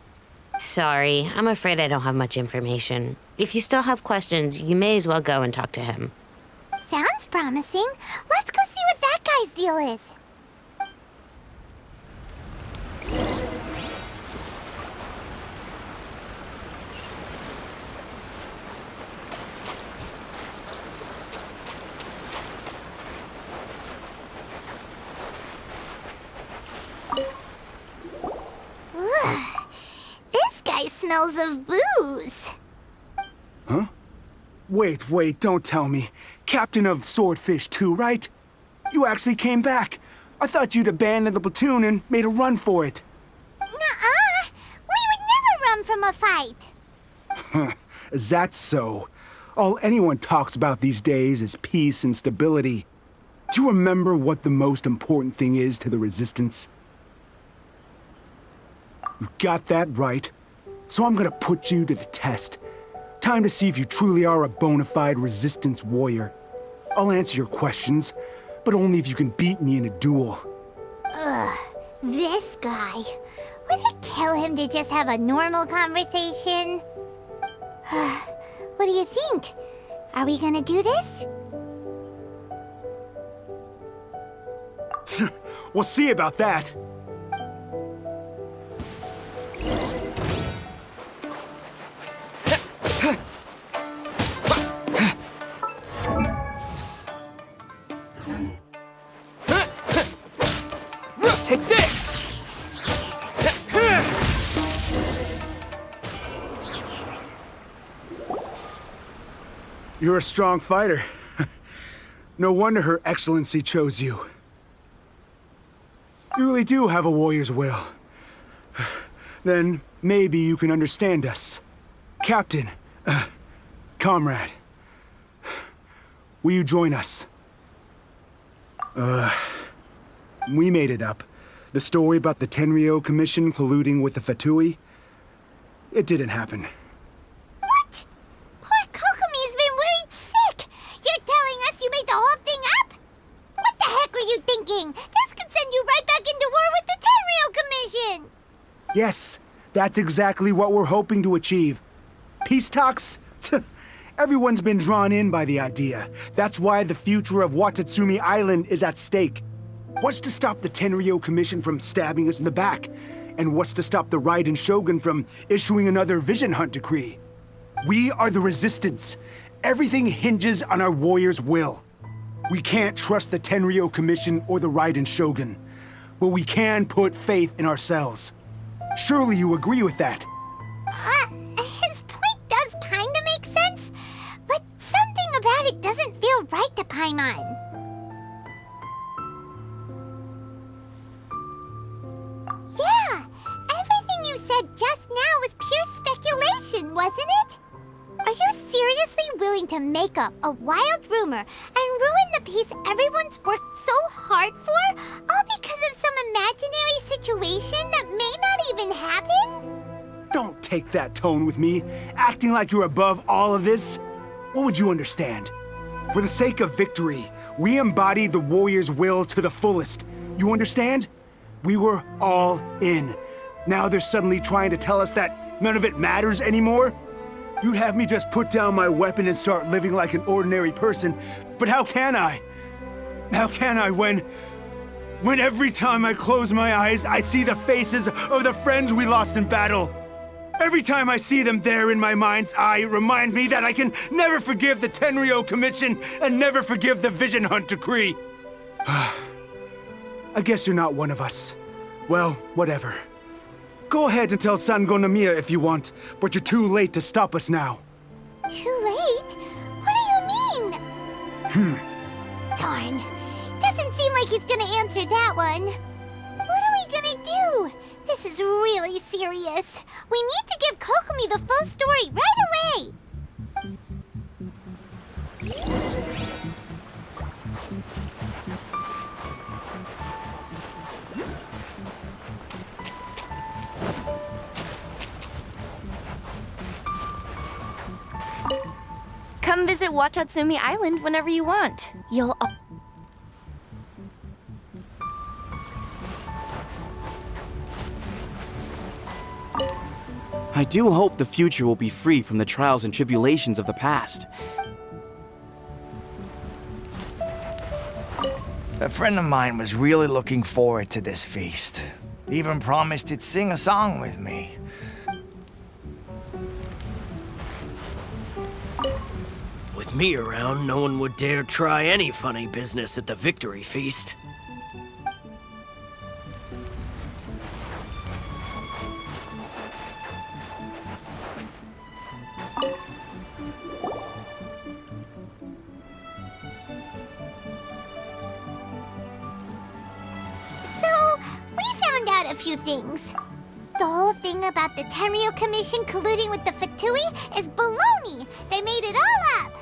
Sorry, I'm afraid I don't have much information. If you still have questions, you may as well go and talk to him. Sounds promising. Let's go see what that guy's deal is. Ugh. This guy smells of booze. Huh? Wait, don't tell me. Captain of Swordfish 2, right? You actually came back. I thought you'd abandoned the platoon and made a run for it. Nuh-uh. We would never run from a fight. Is that so? All anyone talks about these days is peace and stability. Do you remember what the most important thing is to the Resistance? You got that right. So I'm gonna put you to the test. Time to see if you truly are a bona fide Resistance warrior. I'll answer your questions, but only if you can beat me in a duel. Ugh, this guy. Would it kill him to just have a normal conversation? What do you think? Are we gonna do this? We'll see about that. Take this! You're a strong fighter. No wonder Her Excellency chose you. You really do have a warrior's will. Then maybe you can understand us. Captain, comrade, will you join us? We made it up. The story about the Tenryou Commission colluding with the Fatui, it didn't happen. What? Poor Kokomi's been worried sick. You're telling us you made the whole thing up? What the heck were you thinking? This could send you right back into war with the Tenryou Commission. Yes, that's exactly what we're hoping to achieve. Peace talks? Everyone's been drawn in by the idea. That's why the future of Watatsumi Island is at stake. What's to stop the Tenryou Commission from stabbing us in the back? And what's to stop the Raiden Shogun from issuing another Vision Hunt decree? We are the Resistance. Everything hinges on our warrior's will. We can't trust the Tenryou Commission or the Raiden Shogun, but we can put faith in ourselves. Surely you agree with that? His point does kinda make sense, but something about it doesn't feel right to Paimon. Yeah, everything you said just now was pure speculation, wasn't it? Are you seriously willing to make up a wild rumor and ruin the peace everyone's worked so hard for, all because of some imaginary situation that may not even happen? Don't take that tone with me, acting like you're above all of this. What would you understand? For the sake of victory, we embody the warrior's will to the fullest. You understand? We were all in. Now they're suddenly trying to tell us that none of it matters anymore? You'd have me just put down my weapon and start living like an ordinary person, but how can I? How can I when every time I close my eyes, I see the faces of the friends we lost in battle? Every time I see them there in my mind's eye, it reminds me that I can never forgive the Tenryou Commission and never forgive the Vision Hunt decree. I guess you're not one of us. Well, whatever. Go ahead and tell Sangonomiya if you want, but you're too late to stop us now. Too late? What do you mean? Darn. Doesn't seem like he's gonna answer that one. What are we gonna do? This is really serious. We need to give Kokomi the full story right away. Come visit Watatsumi Island whenever you want. You'll... do hope the future will be free from the trials and tribulations of the past. A friend of mine was really looking forward to this feast. Even promised he'd sing a song with me. With me around, no one would dare try any funny business at the victory feast. A few things. The whole thing about the Tenryo Commission colluding with the Fatui is baloney. They made it all up.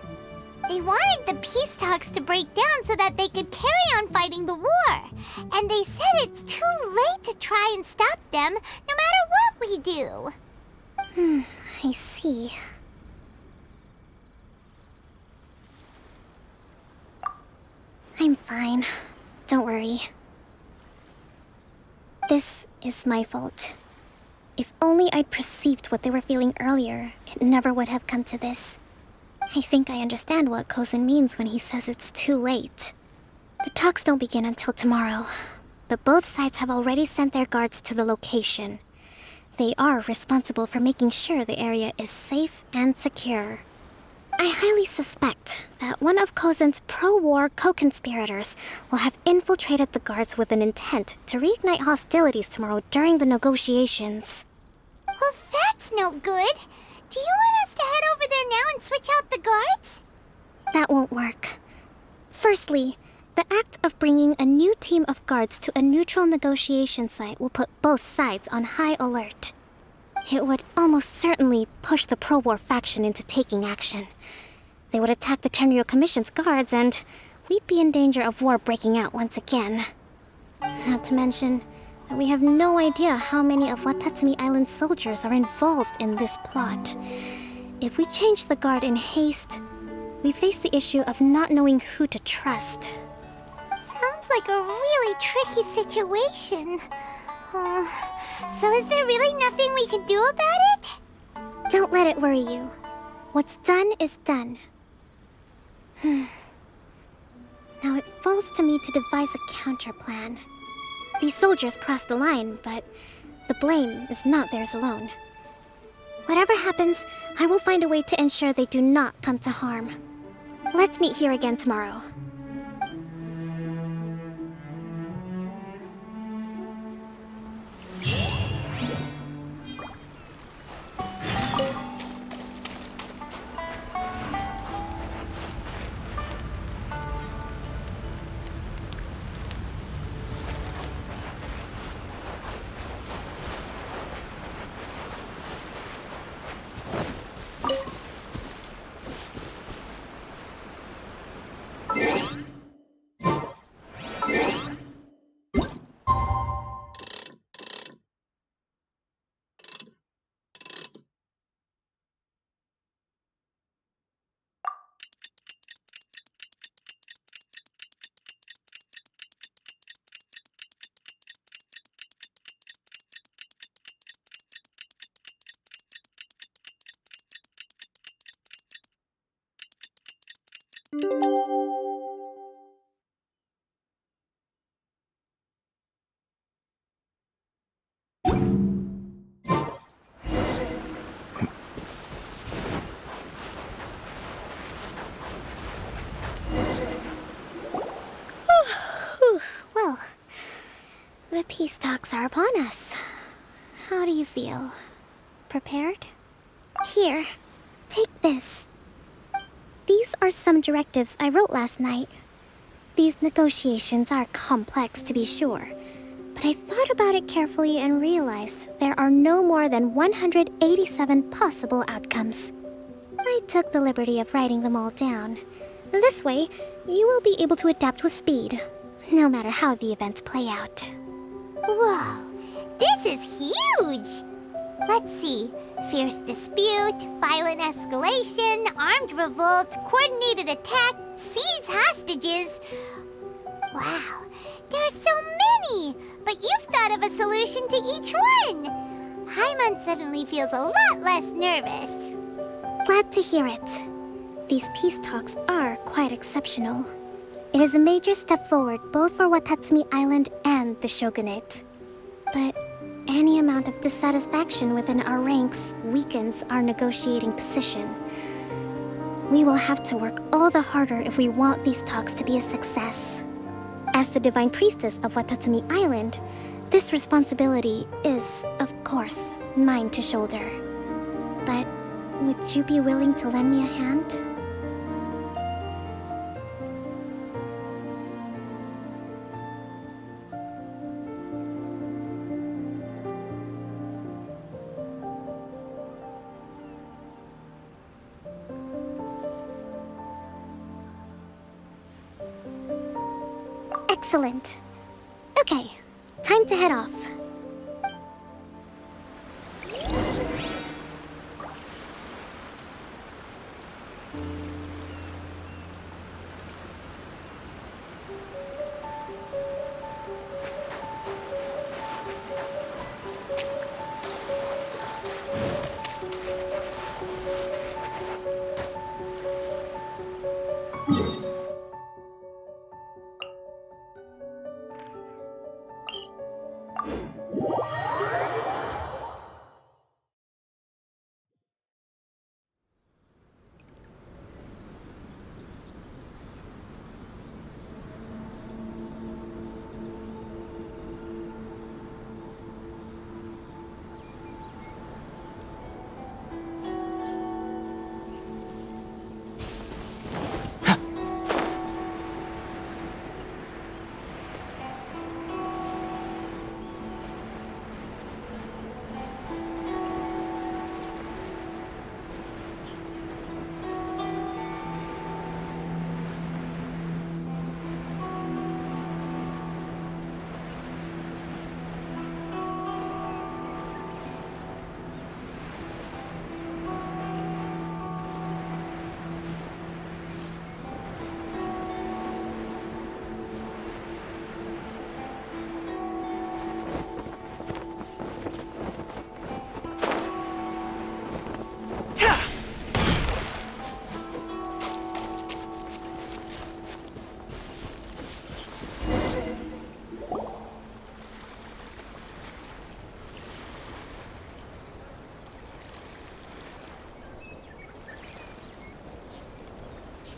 They wanted the peace talks to break down so that they could carry on fighting the war. And they said it's too late to try and stop them, no matter what we do. I see. I'm fine. Don't worry. This is my fault. If only I'd perceived what they were feeling earlier, it never would have come to this. I think I understand what Kozen means when he says it's too late. The talks don't begin until tomorrow, but both sides have already sent their guards to the location. They are responsible for making sure the area is safe and secure. I highly suspect that one of Kozen's pro-war co-conspirators will have infiltrated the guards with an intent to reignite hostilities tomorrow during the negotiations. Well, that's no good. Do you want us to head over there now and switch out the guards? That won't work. Firstly, the act of bringing a new team of guards to a neutral negotiation site will put both sides on high alert. It would almost certainly push the pro-war faction into taking action. They would attack the Tenryo Commission's guards, and we'd be in danger of war breaking out once again. Not to mention that we have no idea how many of Watatsumi Island's soldiers are involved in this plot. If we change the guard in haste, we face the issue of not knowing who to trust. Sounds like a really tricky situation. So is there really nothing we can do about it? Don't let it worry you. What's done is done. Now it falls to me to devise a counter plan. These soldiers crossed the line, but the blame is not theirs alone. Whatever happens, I will find a way to ensure they do not come to harm. Let's meet here again tomorrow. Well, the peace talks are upon us. How do you feel? Prepared? Here, take this. These are some directives I wrote last night. These negotiations are complex, to be sure, but I thought about it carefully and realized there are no more than 187 possible outcomes. I took the liberty of writing them all down. This way, you will be able to adapt with speed, no matter how the events play out. Whoa, this is huge! Let's see. Fierce dispute, violent escalation, armed revolt, coordinated attack, seize hostages. Wow, there are so many! But you've thought of a solution to each one! Paimon suddenly feels a lot less nervous. Glad to hear it. These peace talks are quite exceptional. It is a major step forward both for Watatsumi Island and the Shogunate. But any amount of dissatisfaction within our ranks weakens our negotiating position. We will have to work all the harder if we want these talks to be a success. As the Divine Priestess of Watatsumi Island, this responsibility is, of course, mine to shoulder. But would you be willing to lend me a hand? Excellent. Okay, time to head off.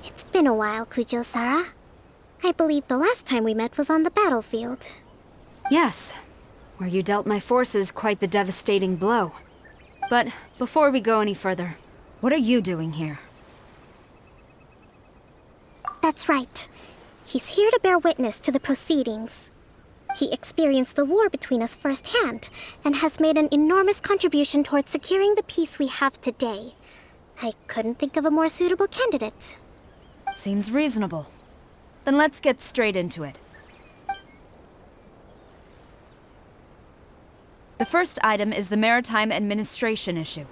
It's been a while, Kujo-Sara. I believe the last time we met was on the battlefield. Yes, where you dealt my forces quite the devastating blow. But before we go any further, what are you doing here? That's right. He's here to bear witness to the proceedings. He experienced the war between us firsthand, and has made an enormous contribution towards securing the peace we have today. I couldn't think of a more suitable candidate. Seems reasonable. Then let's get straight into it. The first item is the maritime administration issue.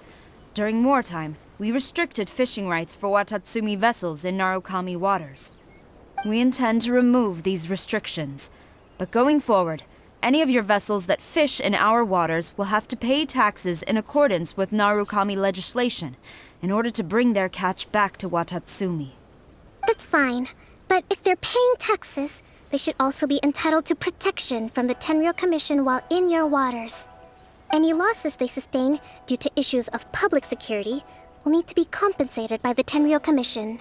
During wartime, we restricted fishing rights for Watatsumi vessels in Narukami waters. We intend to remove these restrictions, but going forward, any of your vessels that fish in our waters will have to pay taxes in accordance with Narukami legislation in order to bring their catch back to Watatsumi. That's fine, but if they're paying taxes, they should also be entitled to protection from the Tenryou Commission while in your waters. Any losses they sustain due to issues of public security will need to be compensated by the Tenryou Commission.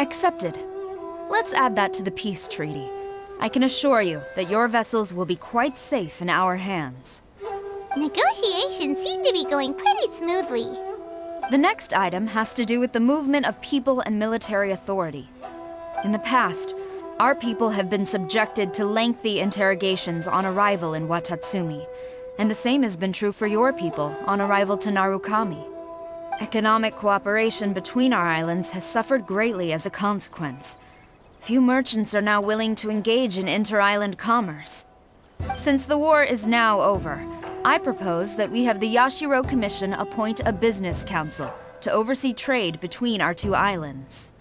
Accepted. Let's add that to the peace treaty. I can assure you that your vessels will be quite safe in our hands. Negotiations seem to be going pretty smoothly. The next item has to do with the movement of people and military authority. In the past, our people have been subjected to lengthy interrogations on arrival in Watatsumi, and the same has been true for your people on arrival to Narukami. Economic cooperation between our islands has suffered greatly as a consequence. Few merchants are now willing to engage in inter-island commerce. Since the war is now over, I propose that we have the Yashiro Commission appoint a business council to oversee trade between our two islands.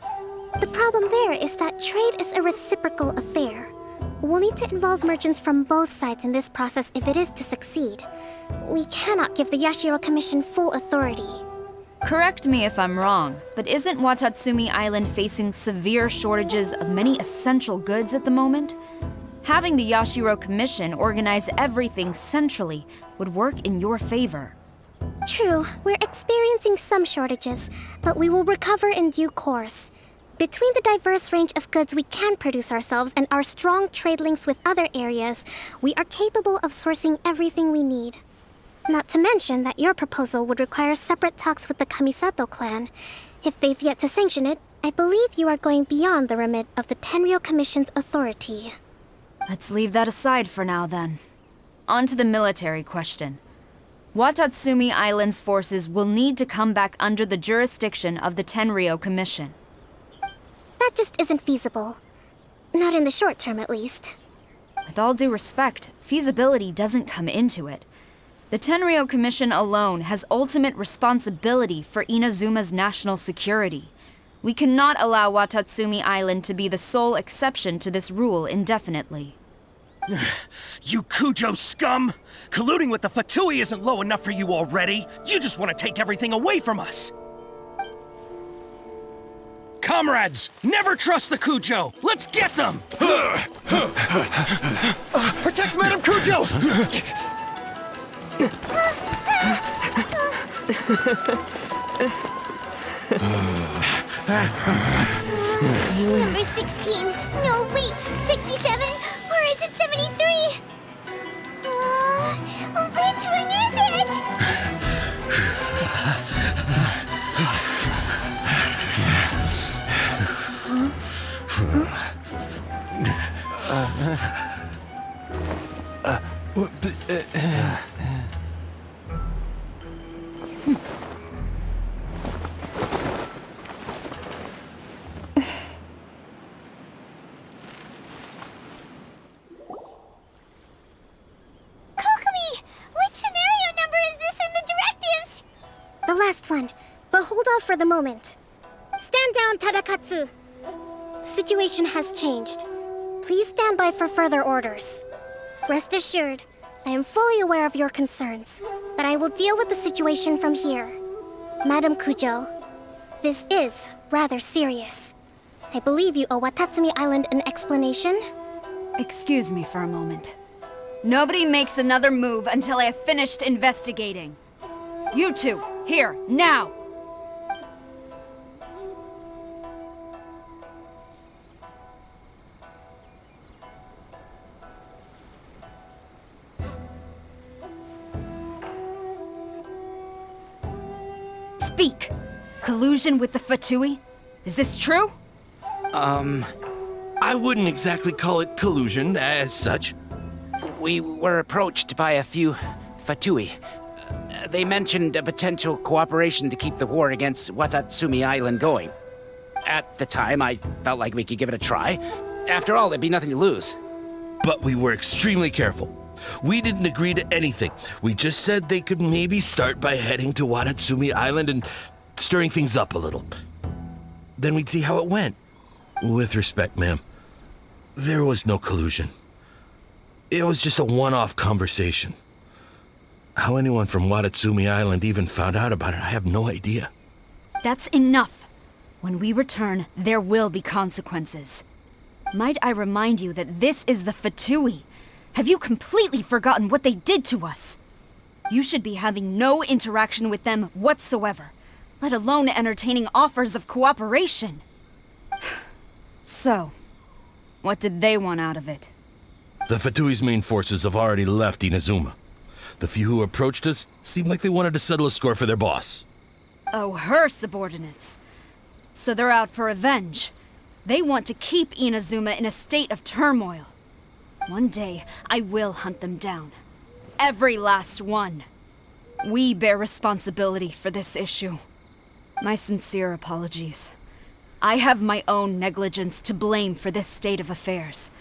The problem there is that trade is a reciprocal affair. we'll need to involve merchants from both sides in this process if it is to succeed. We cannot give the Yashiro Commission full authority. Correct me if I'm wrong, but isn't Watatsumi Island facing severe shortages of many essential goods at the moment? Having the Yashiro Commission organize everything centrally would work in your favor. True, we're experiencing some shortages, but we will recover in due course. Between the diverse range of goods we can produce ourselves and our strong trade links with other areas, we are capable of sourcing everything we need. Not to mention that your proposal would require separate talks with the Kamisato clan. If they've yet to sanction it, I believe you are going beyond the remit of the Tenryou Commission's authority. Let's leave that aside for now, then. On to the military question. Watatsumi Island's forces will need to come back under the jurisdiction of the Tenryou Commission. That just isn't feasible. Not in the short term, at least. With all due respect, feasibility doesn't come into it. The Tenryou Commission alone has ultimate responsibility for Inazuma's national security. We cannot allow Watatsumi Island to be the sole exception to this rule indefinitely. You Kujo scum! Colluding with the Fatui isn't low enough for you already! You just want to take everything away from us! Comrades, never trust the Kujo! Let's get them! Protect Madame Kujo! Number 16. No, wait, 67? Or is it 73? Which one is it? The last one, but hold off for the moment. Stand down, Tadakatsu! The situation has changed. Please stand by for further orders. Rest assured, I am fully aware of your concerns, but I will deal with the situation from here. Madam Kujo, this is rather serious. I believe you owe Watatsumi Island an explanation? Excuse me for a moment. Nobody makes another move until I have finished investigating. You two, here, now! Speak! Collusion with the Fatui? Is this true? I wouldn't exactly call it collusion as such. We were approached by a few Fatui. They mentioned a potential cooperation to keep the war against Watatsumi Island going. At the time, I felt like we could give it a try. After all, there'd be nothing to lose. But we were extremely careful. We didn't agree to anything. We just said they could maybe start by heading to Watatsumi Island and stirring things up a little. Then we'd see how it went. With respect, ma'am, there was no collusion. It was just a one-off conversation. How anyone from Watatsumi Island even found out about it, I have no idea. That's enough. When we return, there will be consequences. Might I remind you that this is the Fatui? Have you completely forgotten what they did to us? You should be having no interaction with them whatsoever, let alone entertaining offers of cooperation. So, what did they want out of it? The Fatui's main forces have already left Inazuma. The few who approached us seemed like they wanted to settle a score for their boss. Oh, her subordinates. So they're out for revenge. They want to keep Inazuma in a state of turmoil. One day, I will hunt them down. Every last one. We bear responsibility for this issue. My sincere apologies. I have my own negligence to blame for this state of affairs.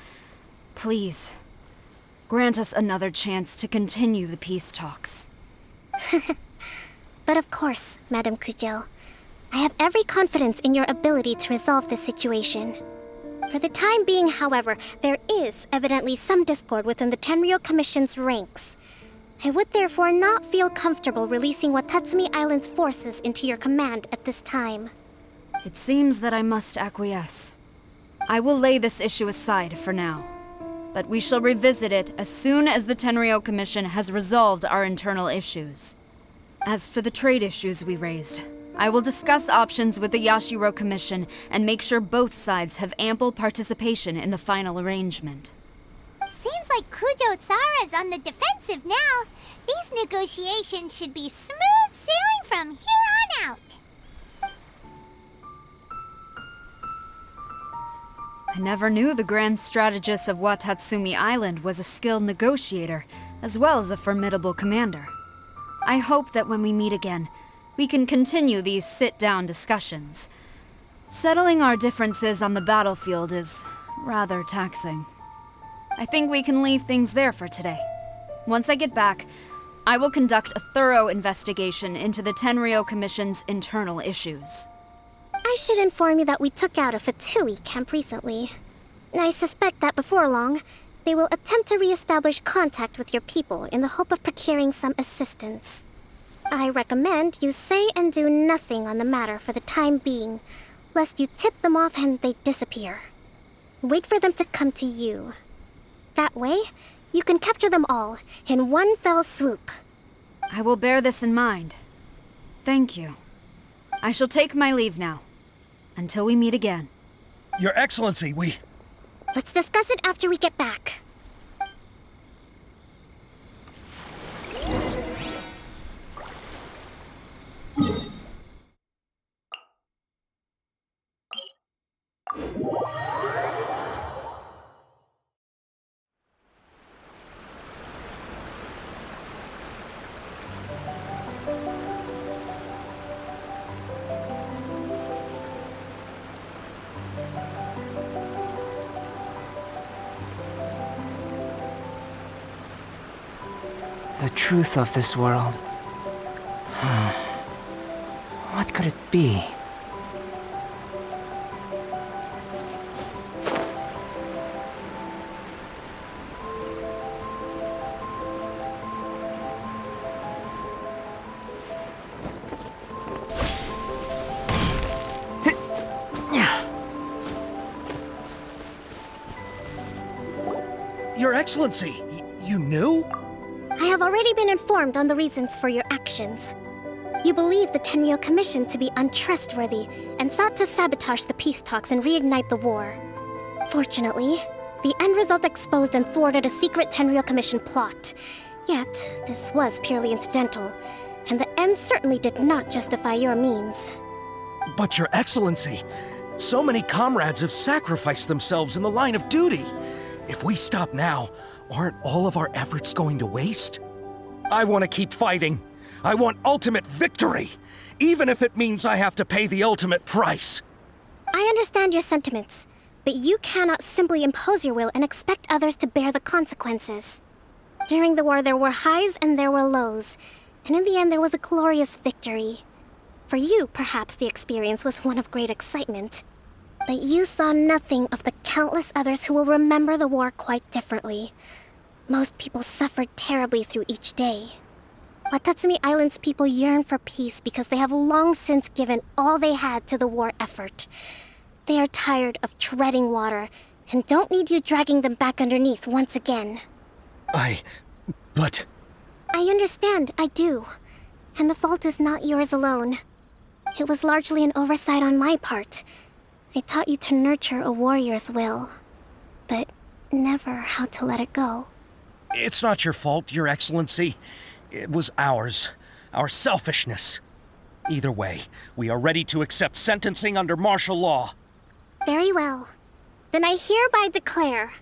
Please, grant us another chance to continue the peace talks. But of course, Madam Kujo. I have every confidence in your ability to resolve this situation. For the time being, however, there is evidently some discord within the Tenryou Commission's ranks. I would therefore not feel comfortable releasing Watatsumi Island's forces into your command at this time. It seems that I must acquiesce. I will lay this issue aside for now, but we shall revisit it as soon as the Tenryou Commission has resolved our internal issues. As for the trade issues we raised, I will discuss options with the Yashiro Commission and make sure both sides have ample participation in the final arrangement. Seems like Kujo-Sara's on the defensive now. These negotiations should be smooth sailing from here on out. I never knew the grand strategist of Watatsumi Island was a skilled negotiator, as well as a formidable commander. I hope that when we meet again, we can continue these sit-down discussions. Settling our differences on the battlefield is rather taxing. I think we can leave things there for today. Once I get back, I will conduct a thorough investigation into the Tenryou Commission's internal issues. I should inform you that we took out a Fatui camp recently. I suspect that before long, they will attempt to re-establish contact with your people in the hope of procuring some assistance. I recommend you say and do nothing on the matter for the time being, lest you tip them off and they disappear. Wait for them to come to you. That way, you can capture them all in one fell swoop. I will bear this in mind. Thank you. I shall take my leave now. Until we meet again. Your Excellency, we... Let's discuss it after we get back. The truth of this world. What could it be? Your Excellency, you knew? I have already been informed on the reasons for your actions. You believe the Tenryou Commission to be untrustworthy and sought to sabotage the peace talks and reignite the war. Fortunately, the end result exposed and thwarted a secret Tenryou Commission plot. Yet, this was purely incidental, and the end certainly did not justify your means. But Your Excellency, so many comrades have sacrificed themselves in the line of duty. If we stop now, aren't all of our efforts going to waste? I want to keep fighting. I want ultimate victory, even if it means I have to pay the ultimate price. I understand your sentiments, but you cannot simply impose your will and expect others to bear the consequences. During the war, there were highs and there were lows, and in the end, there was a glorious victory. For you, perhaps the experience was one of great excitement. But you saw nothing of the countless others who will remember the war quite differently. Most people suffered terribly through each day. Watatsumi Island's people yearn for peace because they have long since given all they had to the war effort. They are tired of treading water and don't need you dragging them back underneath once again. But... I understand, I do. And the fault is not yours alone. It was largely an oversight on my part. I taught you to nurture a warrior's will, but never how to let it go. It's not your fault, Your Excellency. It was ours. Our selfishness. Either way, we are ready to accept sentencing under martial law. Very well. Then I hereby declare...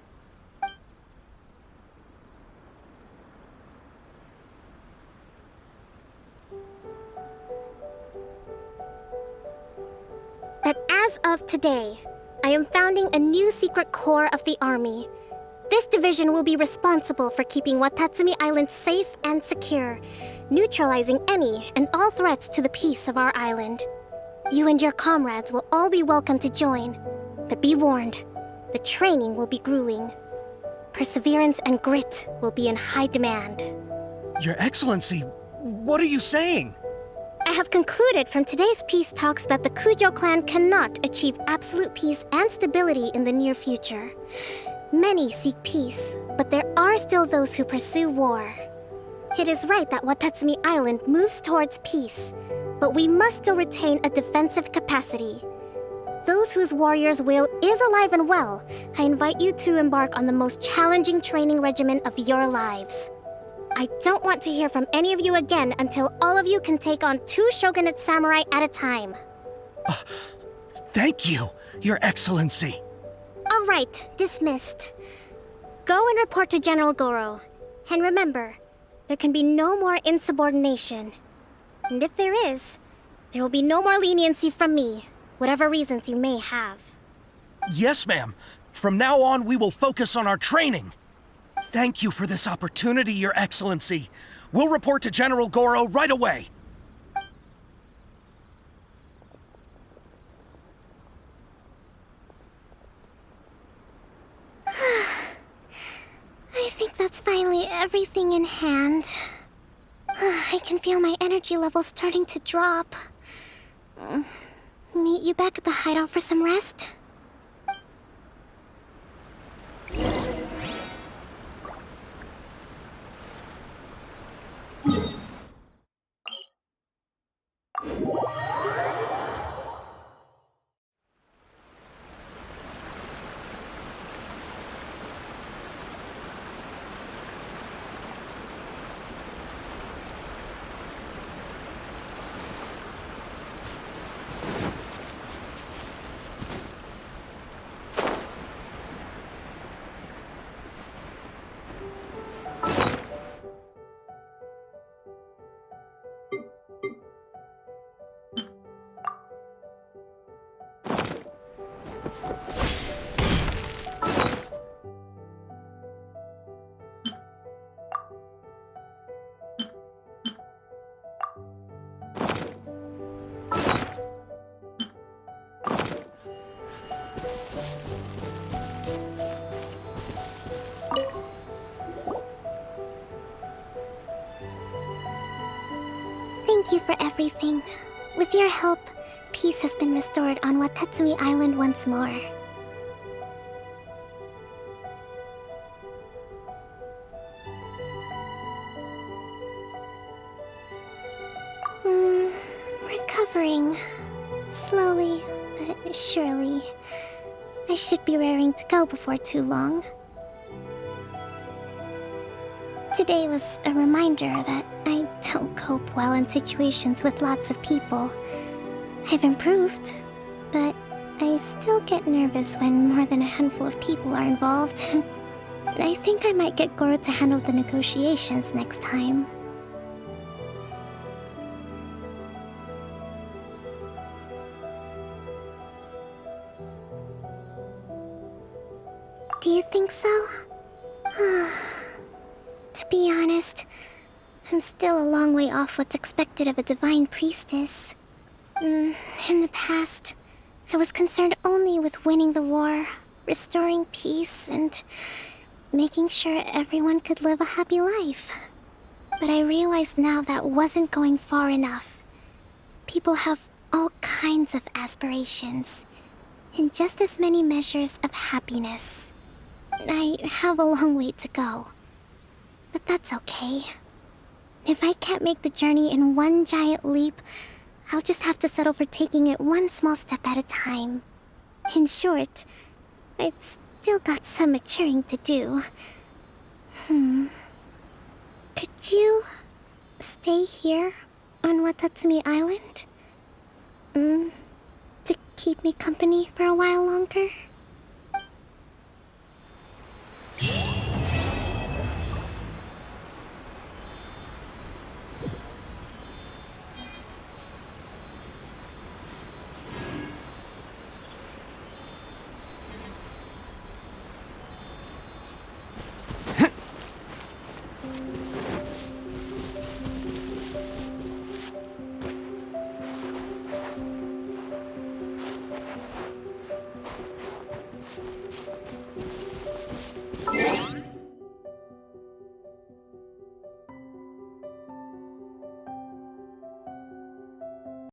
that as of today, I am founding a new secret corps of the army. This division will be responsible for keeping Watatsumi Island safe and secure, neutralizing any and all threats to the peace of our island. You and your comrades will all be welcome to join, but be warned, the training will be grueling. Perseverance and grit will be in high demand. Your Excellency, what are you saying? I have concluded from today's peace talks that the Kujo clan cannot achieve absolute peace and stability in the near future. Many seek peace, but there are still those who pursue war. It is right that Watatsumi Island moves towards peace, but we must still retain a defensive capacity. Those whose warrior's will is alive and well, I invite you to embark on the most challenging training regimen of your lives. I don't want to hear from any of you again until all of you can take on 2 shogunate samurai at a time. Thank you, Your Excellency. All right, dismissed. Go and report to General Goro. And remember, there can be no more insubordination. And if there is, there will be no more leniency from me, whatever reasons you may have. Yes, ma'am. From now on, we will focus on our training. Thank you for this opportunity, Your Excellency. We'll report to General Goro right away. I think that's finally everything in hand. I can feel my energy levels starting to drop. Meet you back at the hideout for some rest? Thank you for everything. With your help, peace has been restored on Watatsumi Island once more. Recovering. Slowly, but surely. I should be raring to go before too long. Today was a reminder that I don't cope well in situations with lots of people. I've improved, but I still get nervous when more than a handful of people are involved. I think I might get Goro to handle the negotiations next time. Do you think so? To be honest, I'm still a long way off what's expected of a divine priestess. In the past, I was concerned only with winning the war, restoring peace, and making sure everyone could live a happy life. But I realize now that wasn't going far enough. People have all kinds of aspirations, and just as many measures of happiness. I have a long way to go. But that's okay. If I can't make the journey in one giant leap, I'll just have to settle for taking it one small step at a time. In short, I've still got some maturing to do. Could you stay here on Watatsumi Island? To keep me company for a while longer?